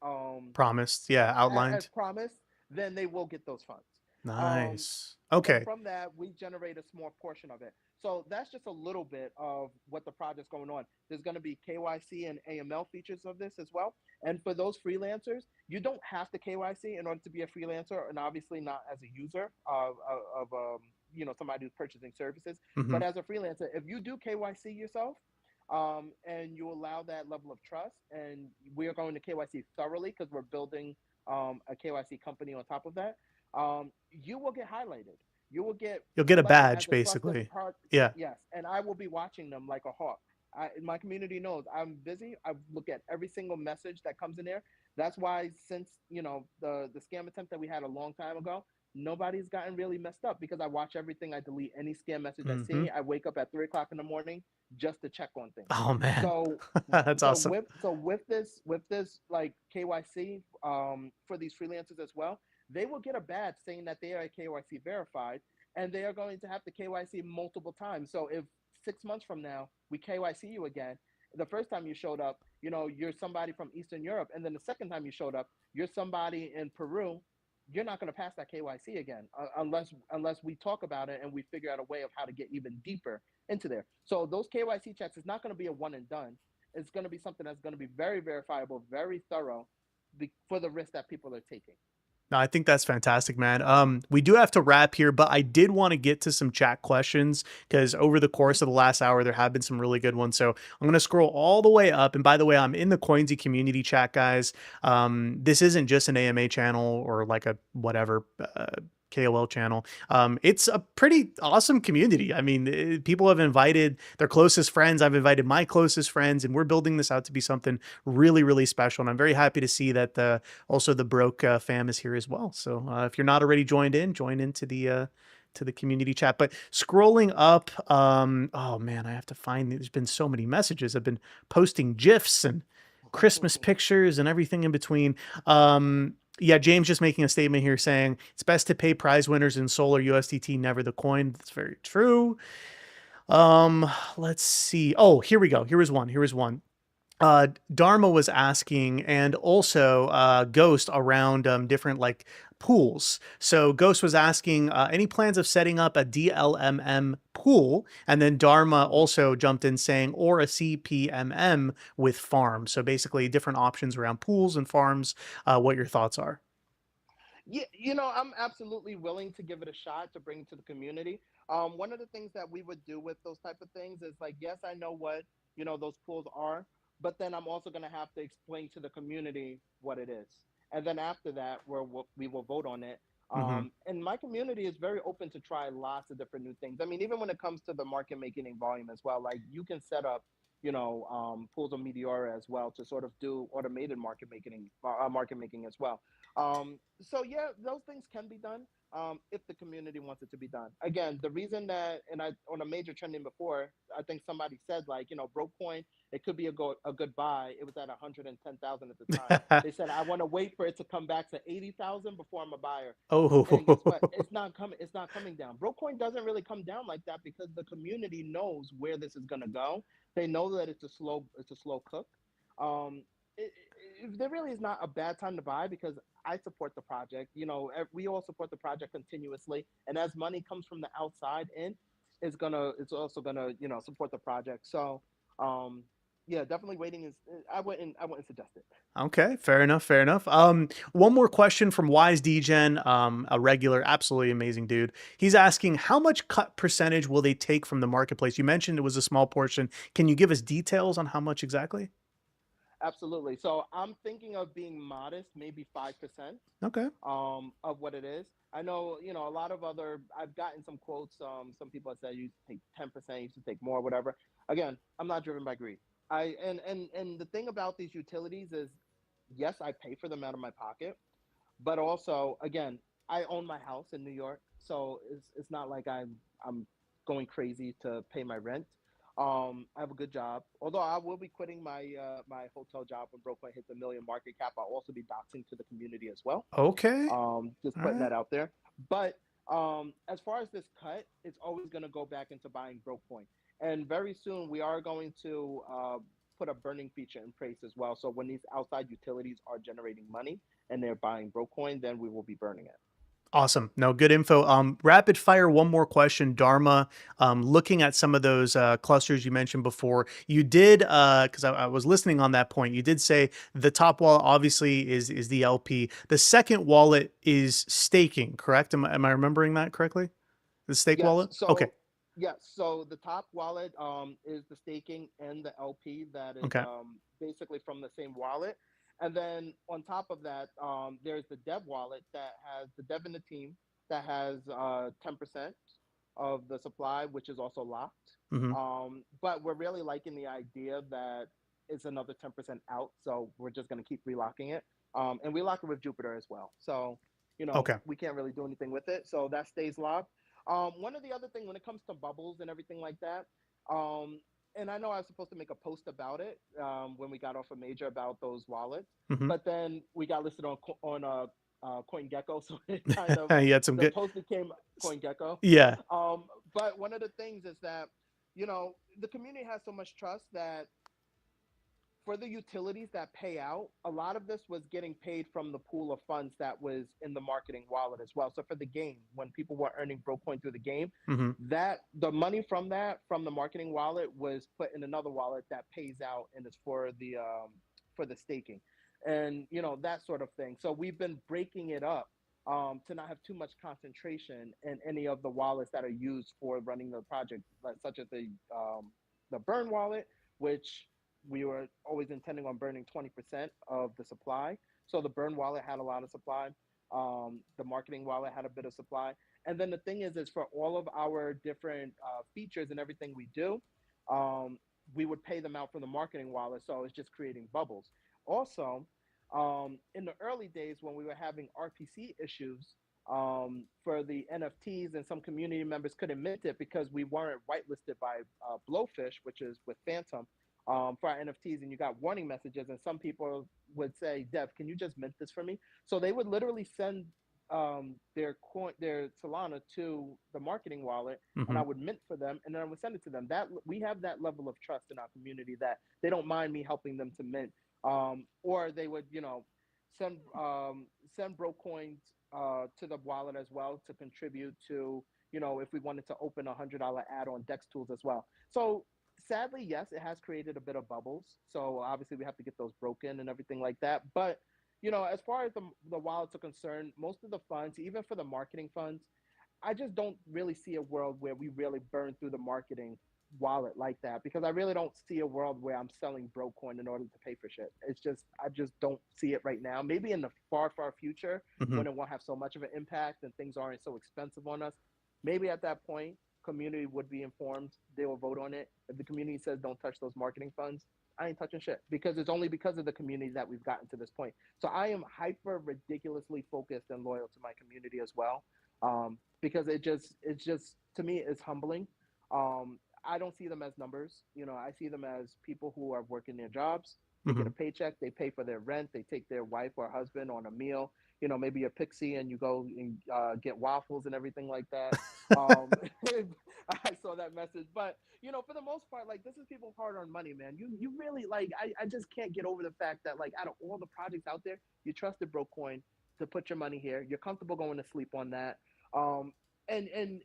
[SPEAKER 2] um,
[SPEAKER 1] Promised. Yeah,
[SPEAKER 2] as
[SPEAKER 1] outlined.
[SPEAKER 2] promised, then they will get those funds. Um,
[SPEAKER 1] Nice.
[SPEAKER 2] and
[SPEAKER 1] Okay.
[SPEAKER 2] from that, we generate a small portion of it. So that's just a little bit of what the project's going on. There's going to be KYC and AML features of this as well. And for those freelancers, you don't have to KYC in order to be a freelancer, and obviously not as a user of somebody who's purchasing services.
[SPEAKER 1] Hmm.
[SPEAKER 2] But as a freelancer, if you do KYC yourself, and you allow that level of trust, and we are going to KYC thoroughly because we're building a KYC company on top of that. You will get highlighted. You will get
[SPEAKER 1] You'll get a
[SPEAKER 2] somebody that has
[SPEAKER 1] badge,
[SPEAKER 2] a trusted
[SPEAKER 1] basically.
[SPEAKER 2] part.
[SPEAKER 1] Yeah.
[SPEAKER 2] Yes, and I will be watching them like a hawk. My community knows I'm busy. I look at every single message that comes in there. That's why since the scam attempt that we had a long time ago, nobody's gotten really messed up because I watch everything. I delete any scam message I
[SPEAKER 1] Hmm.
[SPEAKER 2] see. I wake up at 3 o'clock in the morning just to check on things.
[SPEAKER 1] Oh man,
[SPEAKER 2] So
[SPEAKER 1] that's
[SPEAKER 2] so
[SPEAKER 1] awesome.
[SPEAKER 2] with this like KYC for these freelancers as well, they will get a badge saying that they are KYC verified, and they are going to have to KYC multiple times. So if 6 months from now we KYC you again, the first time you showed up, you're somebody from Eastern Europe, and then the second time you showed up, you're somebody in Peru. You're not going to pass that KYC again unless we talk about it and we figure out a way of how to get even deeper into there. So those KYC checks is not going to be a one and done. It's going to be something that's going to be very verifiable, very thorough, for the risk that people are taking.
[SPEAKER 1] No, I think that's fantastic, man. We do have to wrap here, but I did want to get to some chat questions because over the
[SPEAKER 2] Mm-hmm.
[SPEAKER 1] course of the last hour, there have been some really good ones. So I'm going to scroll all the way up. And by the way, I'm in the Coinzy community chat, guys. This isn't just an AMA channel or like a whatever. KOL channel. It's a pretty awesome community. I mean, people have invited their closest friends. I've invited my closest friends, and we're building this out to be something really, really special. And I'm very happy to see that also the broke fam is here as well. So if you're not already joined in, join into the community chat. But scrolling up, oh man, I have to find. There's been so many messages. I've been posting gifs and Christmas pictures and everything in between. Yeah, James just making a statement here saying it's best to pay prize winners in Solar USDT, never the coin. That's very true. Let's see. Oh, here we go. Here is one. Here is one. Dharma was asking, and also Ghost around different like pools. So Ghost was asking any plans of setting up a DLMM pool, and then Dharma also jumped in saying or a CPMM with farms. So basically, different options around pools and farms. What your thoughts are?
[SPEAKER 2] Yeah, I'm absolutely willing to give it a shot to bring it to the community. One of the things that we would do with those type of things is like, yes, I know what those pools are, but then I'm also going to have to explain to the community what it is, and then after that, we will vote on it.
[SPEAKER 1] Mm-hmm.
[SPEAKER 2] And my community is very open to try lots of different new things. I mean, even when it comes to the market making volume as well, like you can set up pools of Meteora as well to sort of do automated market making as well. So yeah, those things can be done if the community wants it to be done. Again, the reason that, and I on a major trending before, I think somebody said like, broke coin, it could be a good buy. It was at 110,000 at the time. They said I want to wait for it to come back to 80,000 before I'm a buyer. And guess what?
[SPEAKER 1] Oh,
[SPEAKER 2] It's not coming. It's not coming down. Brokecoin doesn't really come down like that because the community knows where this is gonna go. They know that it's a slow cook. Um, there really is not a bad time to buy because I support the project. We all support the project continuously, and as money comes from the outside in, it's also gonna support the project. So, um, yeah, definitely waiting is. I wouldn't suggest it.
[SPEAKER 1] okay, fair enough, fair enough. One more question from Wise Dgen, a regular, absolutely amazing dude. He's asking, how much cut percentage will they take from the marketplace? You mentioned it was a small portion. Can you give us details on how much exactly?
[SPEAKER 2] Absolutely. So I'm thinking of being modest, maybe 5%,
[SPEAKER 1] Okay.
[SPEAKER 2] of what it is. I know, a lot of other. I've gotten some quotes. Some people have said you take 10%, you should take more, whatever. Again, I'm not driven by greed. And the thing about these utilities is, yes, I pay for them out of my pocket, but also, again, I own my house in New York, so it's not like I'm going crazy to pay my rent. I have a good job. Although I will be quitting my hotel job when Brokecoin hits a million market cap. I'll also be doxing to the community as well.
[SPEAKER 1] Okay.
[SPEAKER 2] Just
[SPEAKER 1] All
[SPEAKER 2] putting
[SPEAKER 1] right.
[SPEAKER 2] that out there. But as far as this cut, it's always going to go back into buying Brokecoin. And very soon we are going to put a burning feature in place as well. So when these outside utilities are generating money and they're buying Brokecoin, then we will be burning it.
[SPEAKER 1] Awesome. No, good info. Rapid fire. One more question, Dharma. Looking at some of those clusters you mentioned before, you did because I was listening on that point. You did say the top wallet obviously is the LP. The second wallet is staking, correct? Am I remembering that correctly? The stake
[SPEAKER 2] Yes.
[SPEAKER 1] wallet. Okay.
[SPEAKER 2] So Yeah, so the top wallet is the staking and the LP that is
[SPEAKER 1] Okay.
[SPEAKER 2] basically from the same wallet. And then on top of that, there's the dev wallet that has the dev in the team that has 10% of the supply, which is also locked.
[SPEAKER 1] Hmm.
[SPEAKER 2] But we're really liking the idea that it's another 10% out. So we're just going to keep relocking it. And we lock it with Jupiter as well. So,
[SPEAKER 1] Okay.
[SPEAKER 2] we can't really do anything with it. So that stays locked. One of the other thing when it comes to bubbles and everything like that, um, and I know I was supposed to make a post about it when we got off a major about those wallets,
[SPEAKER 1] Hmm.
[SPEAKER 2] but then we got listed on CoinGecko, so it kind of
[SPEAKER 1] You had some
[SPEAKER 2] the
[SPEAKER 1] good.
[SPEAKER 2] post became CoinGecko.
[SPEAKER 1] Yeah.
[SPEAKER 2] But one of the things is that the community has so much trust that for the utilities that pay out, a lot of this was getting paid from the pool of funds that was in the marketing wallet as well. So for the game, when people were earning Brocoin through the game,
[SPEAKER 1] Hmm.
[SPEAKER 2] that the money from the marketing wallet was put in another wallet that pays out and is for the staking, and that sort of thing. So we've been breaking it up to not have too much concentration in any of the wallets that are used for running the project, like, such as the burn wallet, which we were always intending on burning 20% of the supply. So the burn wallet had a lot of supply. The marketing wallet had a bit of supply. And then the thing is for all of our different features and everything we do, um, we would pay them out from the marketing wallet. So it's just creating bubbles. Also, in the early days when we were having RPC issues for the NFTs, and some community members couldn't mint it because we weren't whitelisted by Blowfish, which is with Phantom, for our NFTs, and you got warning messages, and some people would say, "Dev, can you just mint this for me?" So they would literally send their Solana to the marketing wallet, and
[SPEAKER 1] Hmm.
[SPEAKER 2] I would mint for them, and then I would send it to them. That we have that level of trust in our community that they don't mind me helping them to mint, or they would send bro coins to the wallet as well to contribute to if we wanted to open $100 add-on Dex tools as well. So sadly, yes, it has created a bit of bubbles. So obviously, we have to get those broken and everything like that. But as far as the wallets are concerned, most of the funds, even for the marketing funds, I just don't really see a world where we really burn through the marketing wallet like that, because I really don't see a world where I'm selling Brocoin in order to pay for shit. I just don't see it right now. Maybe in the far, far future
[SPEAKER 1] Hmm.
[SPEAKER 2] when it won't have so much of an impact and things aren't so expensive on us. Maybe at that point, community would be informed. They will vote on it. If the community says don't touch those marketing funds, I ain't touching shit, because it's only because of the community that we've gotten to this point. So I am hyper ridiculously focused and loyal to my community as well, because it's just to me it's humbling. I don't see them as numbers. I see them as people who are working their jobs. They get
[SPEAKER 1] Hmm.
[SPEAKER 2] a paycheck, they pay for their rent, they take their wife or husband on a meal. Maybe a pixie and you go and get waffles and everything like that. Um, I saw that message, but for the most part, like, this is people's hard-earned money, man. You really, like, I just can't get over the fact that, like, out of all the projects out there, you trusted Brocoin to put your money here. You're comfortable going to sleep on that, um, and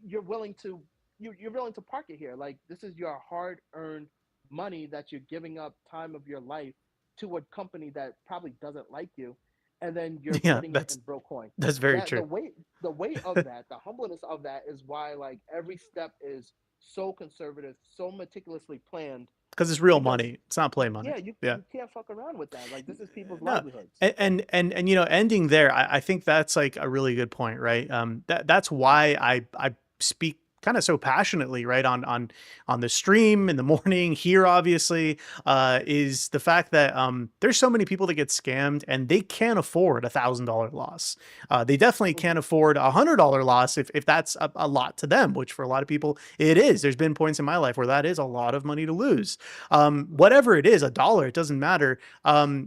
[SPEAKER 2] you're willing to you're willing to park it here. Like, this is your hard-earned money that you're giving up time of your life to a company that probably doesn't like you, and then you're
[SPEAKER 1] Yeah,
[SPEAKER 2] putting it in Brocoin.
[SPEAKER 1] that's very
[SPEAKER 2] That
[SPEAKER 1] true.
[SPEAKER 2] the weight of that, the humbleness of that is why, like, every step is so conservative, so meticulously planned,
[SPEAKER 1] Because it's real
[SPEAKER 2] because
[SPEAKER 1] money. It's not play money.
[SPEAKER 2] yeah, you
[SPEAKER 1] Yeah.
[SPEAKER 2] you can't fuck around with that. Like, this is people's
[SPEAKER 1] No.
[SPEAKER 2] livelihoods.
[SPEAKER 1] And ending there, I think that's like a really good point, right? That's
[SPEAKER 2] Mhm.
[SPEAKER 1] why I speak kind of so passionately, right, on the stream in the morning here, obviously, is the fact that there's so many people that get scammed and they can't afford $1,000 loss. They definitely can't
[SPEAKER 2] Mhm.
[SPEAKER 1] afford $100 loss if that's a lot to them, which for a lot of people it is. There's been points in my life where that is a lot of money to lose.
[SPEAKER 2] Mhm.
[SPEAKER 1] Whatever it is, a dollar, it doesn't matter.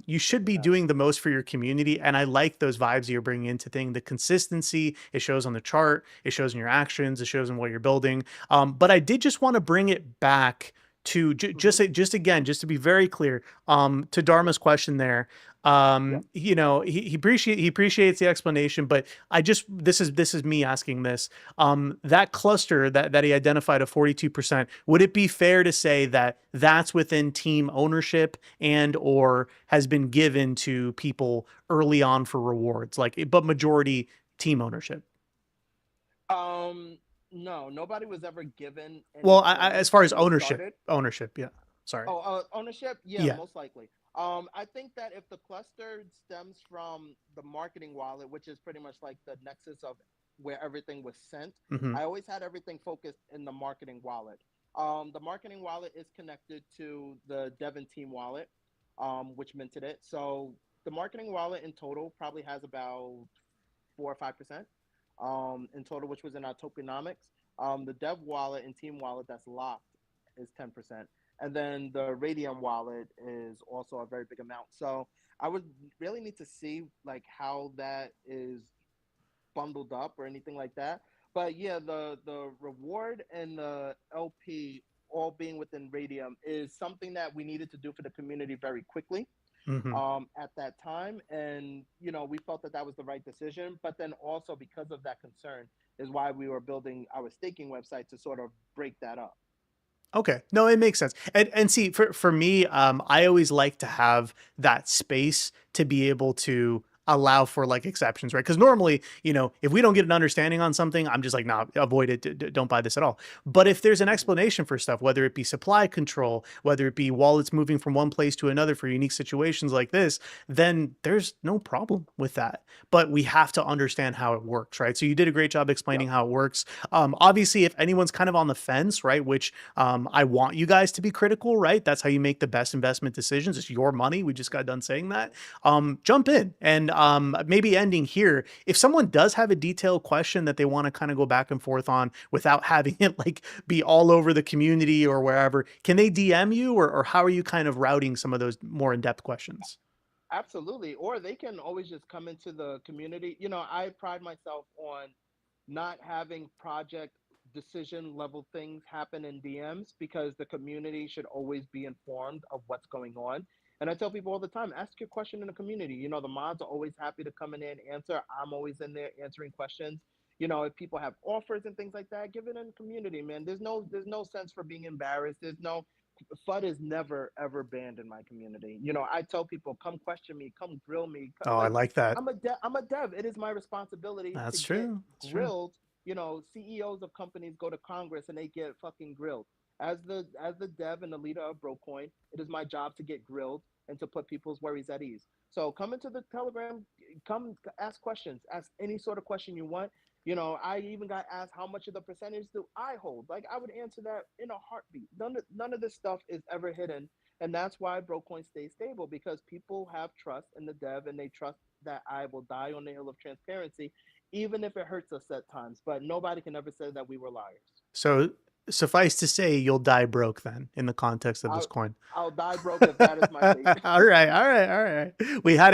[SPEAKER 1] You should
[SPEAKER 2] Doesn't
[SPEAKER 1] be
[SPEAKER 2] matter.
[SPEAKER 1] doing the most for your community. And I like those vibes you're bringing into thing. The consistency, it shows on the chart, it shows in your actions, it shows in what you're building. But I did just want to bring it back to
[SPEAKER 2] Mhm.
[SPEAKER 1] just again, just to be very clear, to Dharma's question there.
[SPEAKER 2] Yeah.
[SPEAKER 1] He appreciates the explanation, but this is me asking this. That cluster that he identified of 42%, would it be fair to say that that's within team ownership and or has been given to people early on for rewards, like, but majority team ownership?
[SPEAKER 2] Um, No, nobody was ever given any
[SPEAKER 1] Well, as
[SPEAKER 2] coins
[SPEAKER 1] far as
[SPEAKER 2] when we
[SPEAKER 1] ownership,
[SPEAKER 2] started.
[SPEAKER 1] ownership, yeah. Sorry.
[SPEAKER 2] Oh, ownership? Yeah,
[SPEAKER 1] Yeah.
[SPEAKER 2] most likely. I think that if the cluster stems from the marketing wallet, which is pretty much like the nexus of where everything was sent,
[SPEAKER 1] Hmm.
[SPEAKER 2] I always had everything focused in the marketing wallet. The marketing wallet is connected to the Devon team wallet, which minted it. So the marketing wallet in total probably has about 4 or 5% in total, which was in our tokenomics. The Dev wallet and team wallet that's locked is 10%. And then the Radium wallet is also a very big amount. So I would really need to see like how that is bundled up or anything like that. But yeah, the reward and the LP all being within Radium is something that we needed to do for the community very quickly
[SPEAKER 1] Hmm.
[SPEAKER 2] at that time, and we felt that that was the right decision. But then also because of that concern is why we were building our staking website to sort of break that up.
[SPEAKER 1] Okay. No, it makes sense. And see, for me, I always like to have that space to be able to allow for like exceptions, right? Because normally, if we don't get an understanding on something, I'm just like, nah, avoid it. Don't buy this at all. But if there's an
[SPEAKER 2] Mhm.
[SPEAKER 1] explanation for stuff, whether it be supply control, whether it be wallets moving from one place to another for unique situations like this, then there's no problem with that. But we have to understand how it works, right? So you did a great job explaining
[SPEAKER 2] Yep.
[SPEAKER 1] how it works. Obviously, if anyone's kind of on the fence, right, which I want you guys to be critical, right? That's how you make the best investment decisions. It's your money. We just got done saying that. Jump in and maybe ending here. If someone does have a detailed question that they want to kind of go back and forth on without having it like be all over the community or wherever, can they DM you or how are you kind of routing some of those more in-depth questions?
[SPEAKER 2] Absolutely. Or they can always just come into the community. I pride myself on not having project decision level things happen in DMs because the community should always be informed of what's going on. And I tell people all the time, ask your question in the community. The mods are always happy to come in there and answer. I'm always in there answering questions. If people have offers and things like that, give it in the community, man. There's no sense for being embarrassed. There's no FUD is never ever banned in my community. I tell people, come question me, come grill me.
[SPEAKER 1] Oh, I
[SPEAKER 2] Like
[SPEAKER 1] like that.
[SPEAKER 2] I'm a dev. It is my responsibility to
[SPEAKER 1] That's
[SPEAKER 2] get
[SPEAKER 1] true. That's true.
[SPEAKER 2] grilled. CEOs of companies go to Congress and they get fucking grilled. As the dev and the leader of Brocoin, it is my job to get grilled and to put people's worries at ease. So come into the Telegram, come ask questions, ask any sort of question you want. I even got asked how much of the percentage do I hold. Like I would answer that in a heartbeat. None of this stuff is ever hidden, and that's why Brocoin stays stable because people have trust in the dev and they trust that I will die on the hill of transparency, even if it hurts us at times. But nobody can ever say that we were liars.
[SPEAKER 1] So suffice to say, you'll die broke then in the context of this
[SPEAKER 2] I'll
[SPEAKER 1] coin.
[SPEAKER 2] I'll die broke if that is my fate.
[SPEAKER 1] All right, all right, all right. We had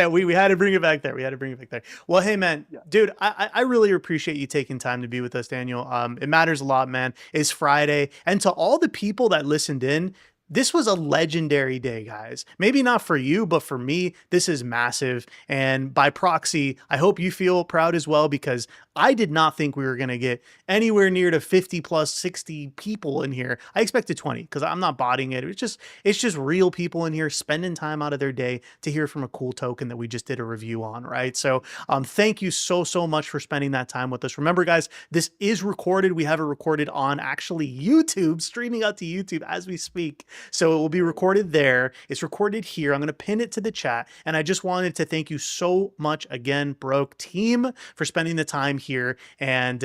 [SPEAKER 1] to bring it back there. We had to bring it back there. Well, hey man,
[SPEAKER 2] Yeah.
[SPEAKER 1] dude, I really appreciate you taking time to be with us, Daniel. It matters a lot, man. It's Friday, and to all the people that listened in, this was a legendary day, guys. Maybe not for you, but for me, this is massive. And by proxy, I hope you feel proud as well because I did not think we were going to get anywhere near to 50 plus 60 people in here. I expected 20 because I'm not botting it. It's just real people in here spending time out of their day to hear from a cool token that we just did a review on, right? So thank you so much for spending that time with us. Remember, guys, this is recorded. We have it recorded on actually YouTube, streaming out to YouTube as we speak. So it will be
[SPEAKER 2] Hey,
[SPEAKER 1] recorded there. It's recorded here. I'm going to pin it to the chat. And I just wanted to thank you so much again, Broke team, for spending the time here. And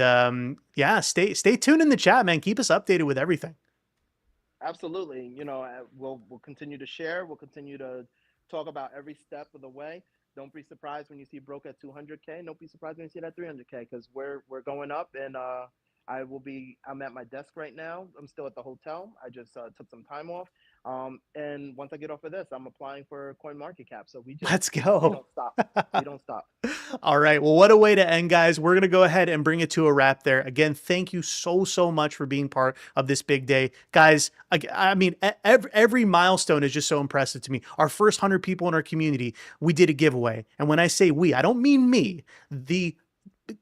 [SPEAKER 1] yeah, stay tuned in the chat, man. Keep us updated with everything.
[SPEAKER 2] absolutely. We'll continue to share. We'll continue to talk about every step of the way. Don't be surprised when you see broke at 200K. Don't be surprised when you see that 300K because we're going up. And I'm at my desk right now. I'm still at the hotel. I just took some time off. And once I get off of this, I'm applying for Coin Market Cap. So
[SPEAKER 1] Let's
[SPEAKER 2] we
[SPEAKER 1] go.
[SPEAKER 2] don't stop. We don't stop.
[SPEAKER 1] All right. Well, what a way to end, guys. We're going to go ahead and bring it to a wrap there. Again, thank you so much for being part of this big day. Guys, I mean, every milestone is just so impressive to me. Our first 100 people in our community, we did a giveaway. And when I say we, I don't mean me. The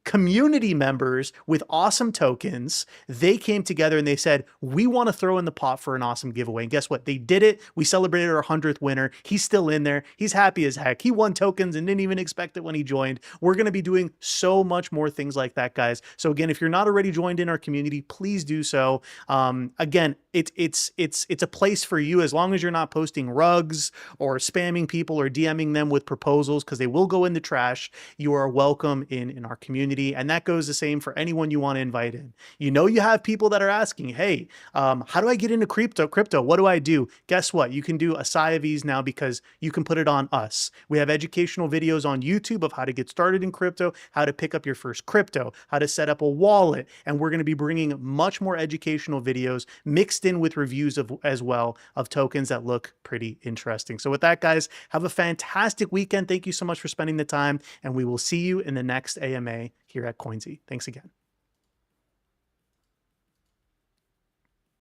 [SPEAKER 1] community members with awesome tokens. They came together and they said, we want to throw in the pot for an awesome giveaway. And guess what? They did it. We celebrated our 100th winner. He's still in there. He's happy as heck. He won tokens and didn't even expect it when he joined. We're going to be doing so much more things like that, guys. So again, if you're not already joined in our community, please do so. Again, it's a place for you as long as you're not posting rugs or spamming people or DMing them with proposals, because they will go in the trash. You are welcome in our community, and that goes the same for anyone you want to invite in. You have people that are asking, hey, how do I get into crypto? What do I do? Guess what? You can do a Sigh of Ease now, because you can put it on us. We have educational videos on YouTube of how to get started in crypto, how to pick up your first crypto, how to set up a wallet, and we're going to be bringing much more educational videos mixed in with reviews of as well of tokens that look pretty interesting. So with that, guys, have a fantastic weekend. Thank you so much for spending the time, and we will see you in the next AMA here at Coynzy. Thanks again.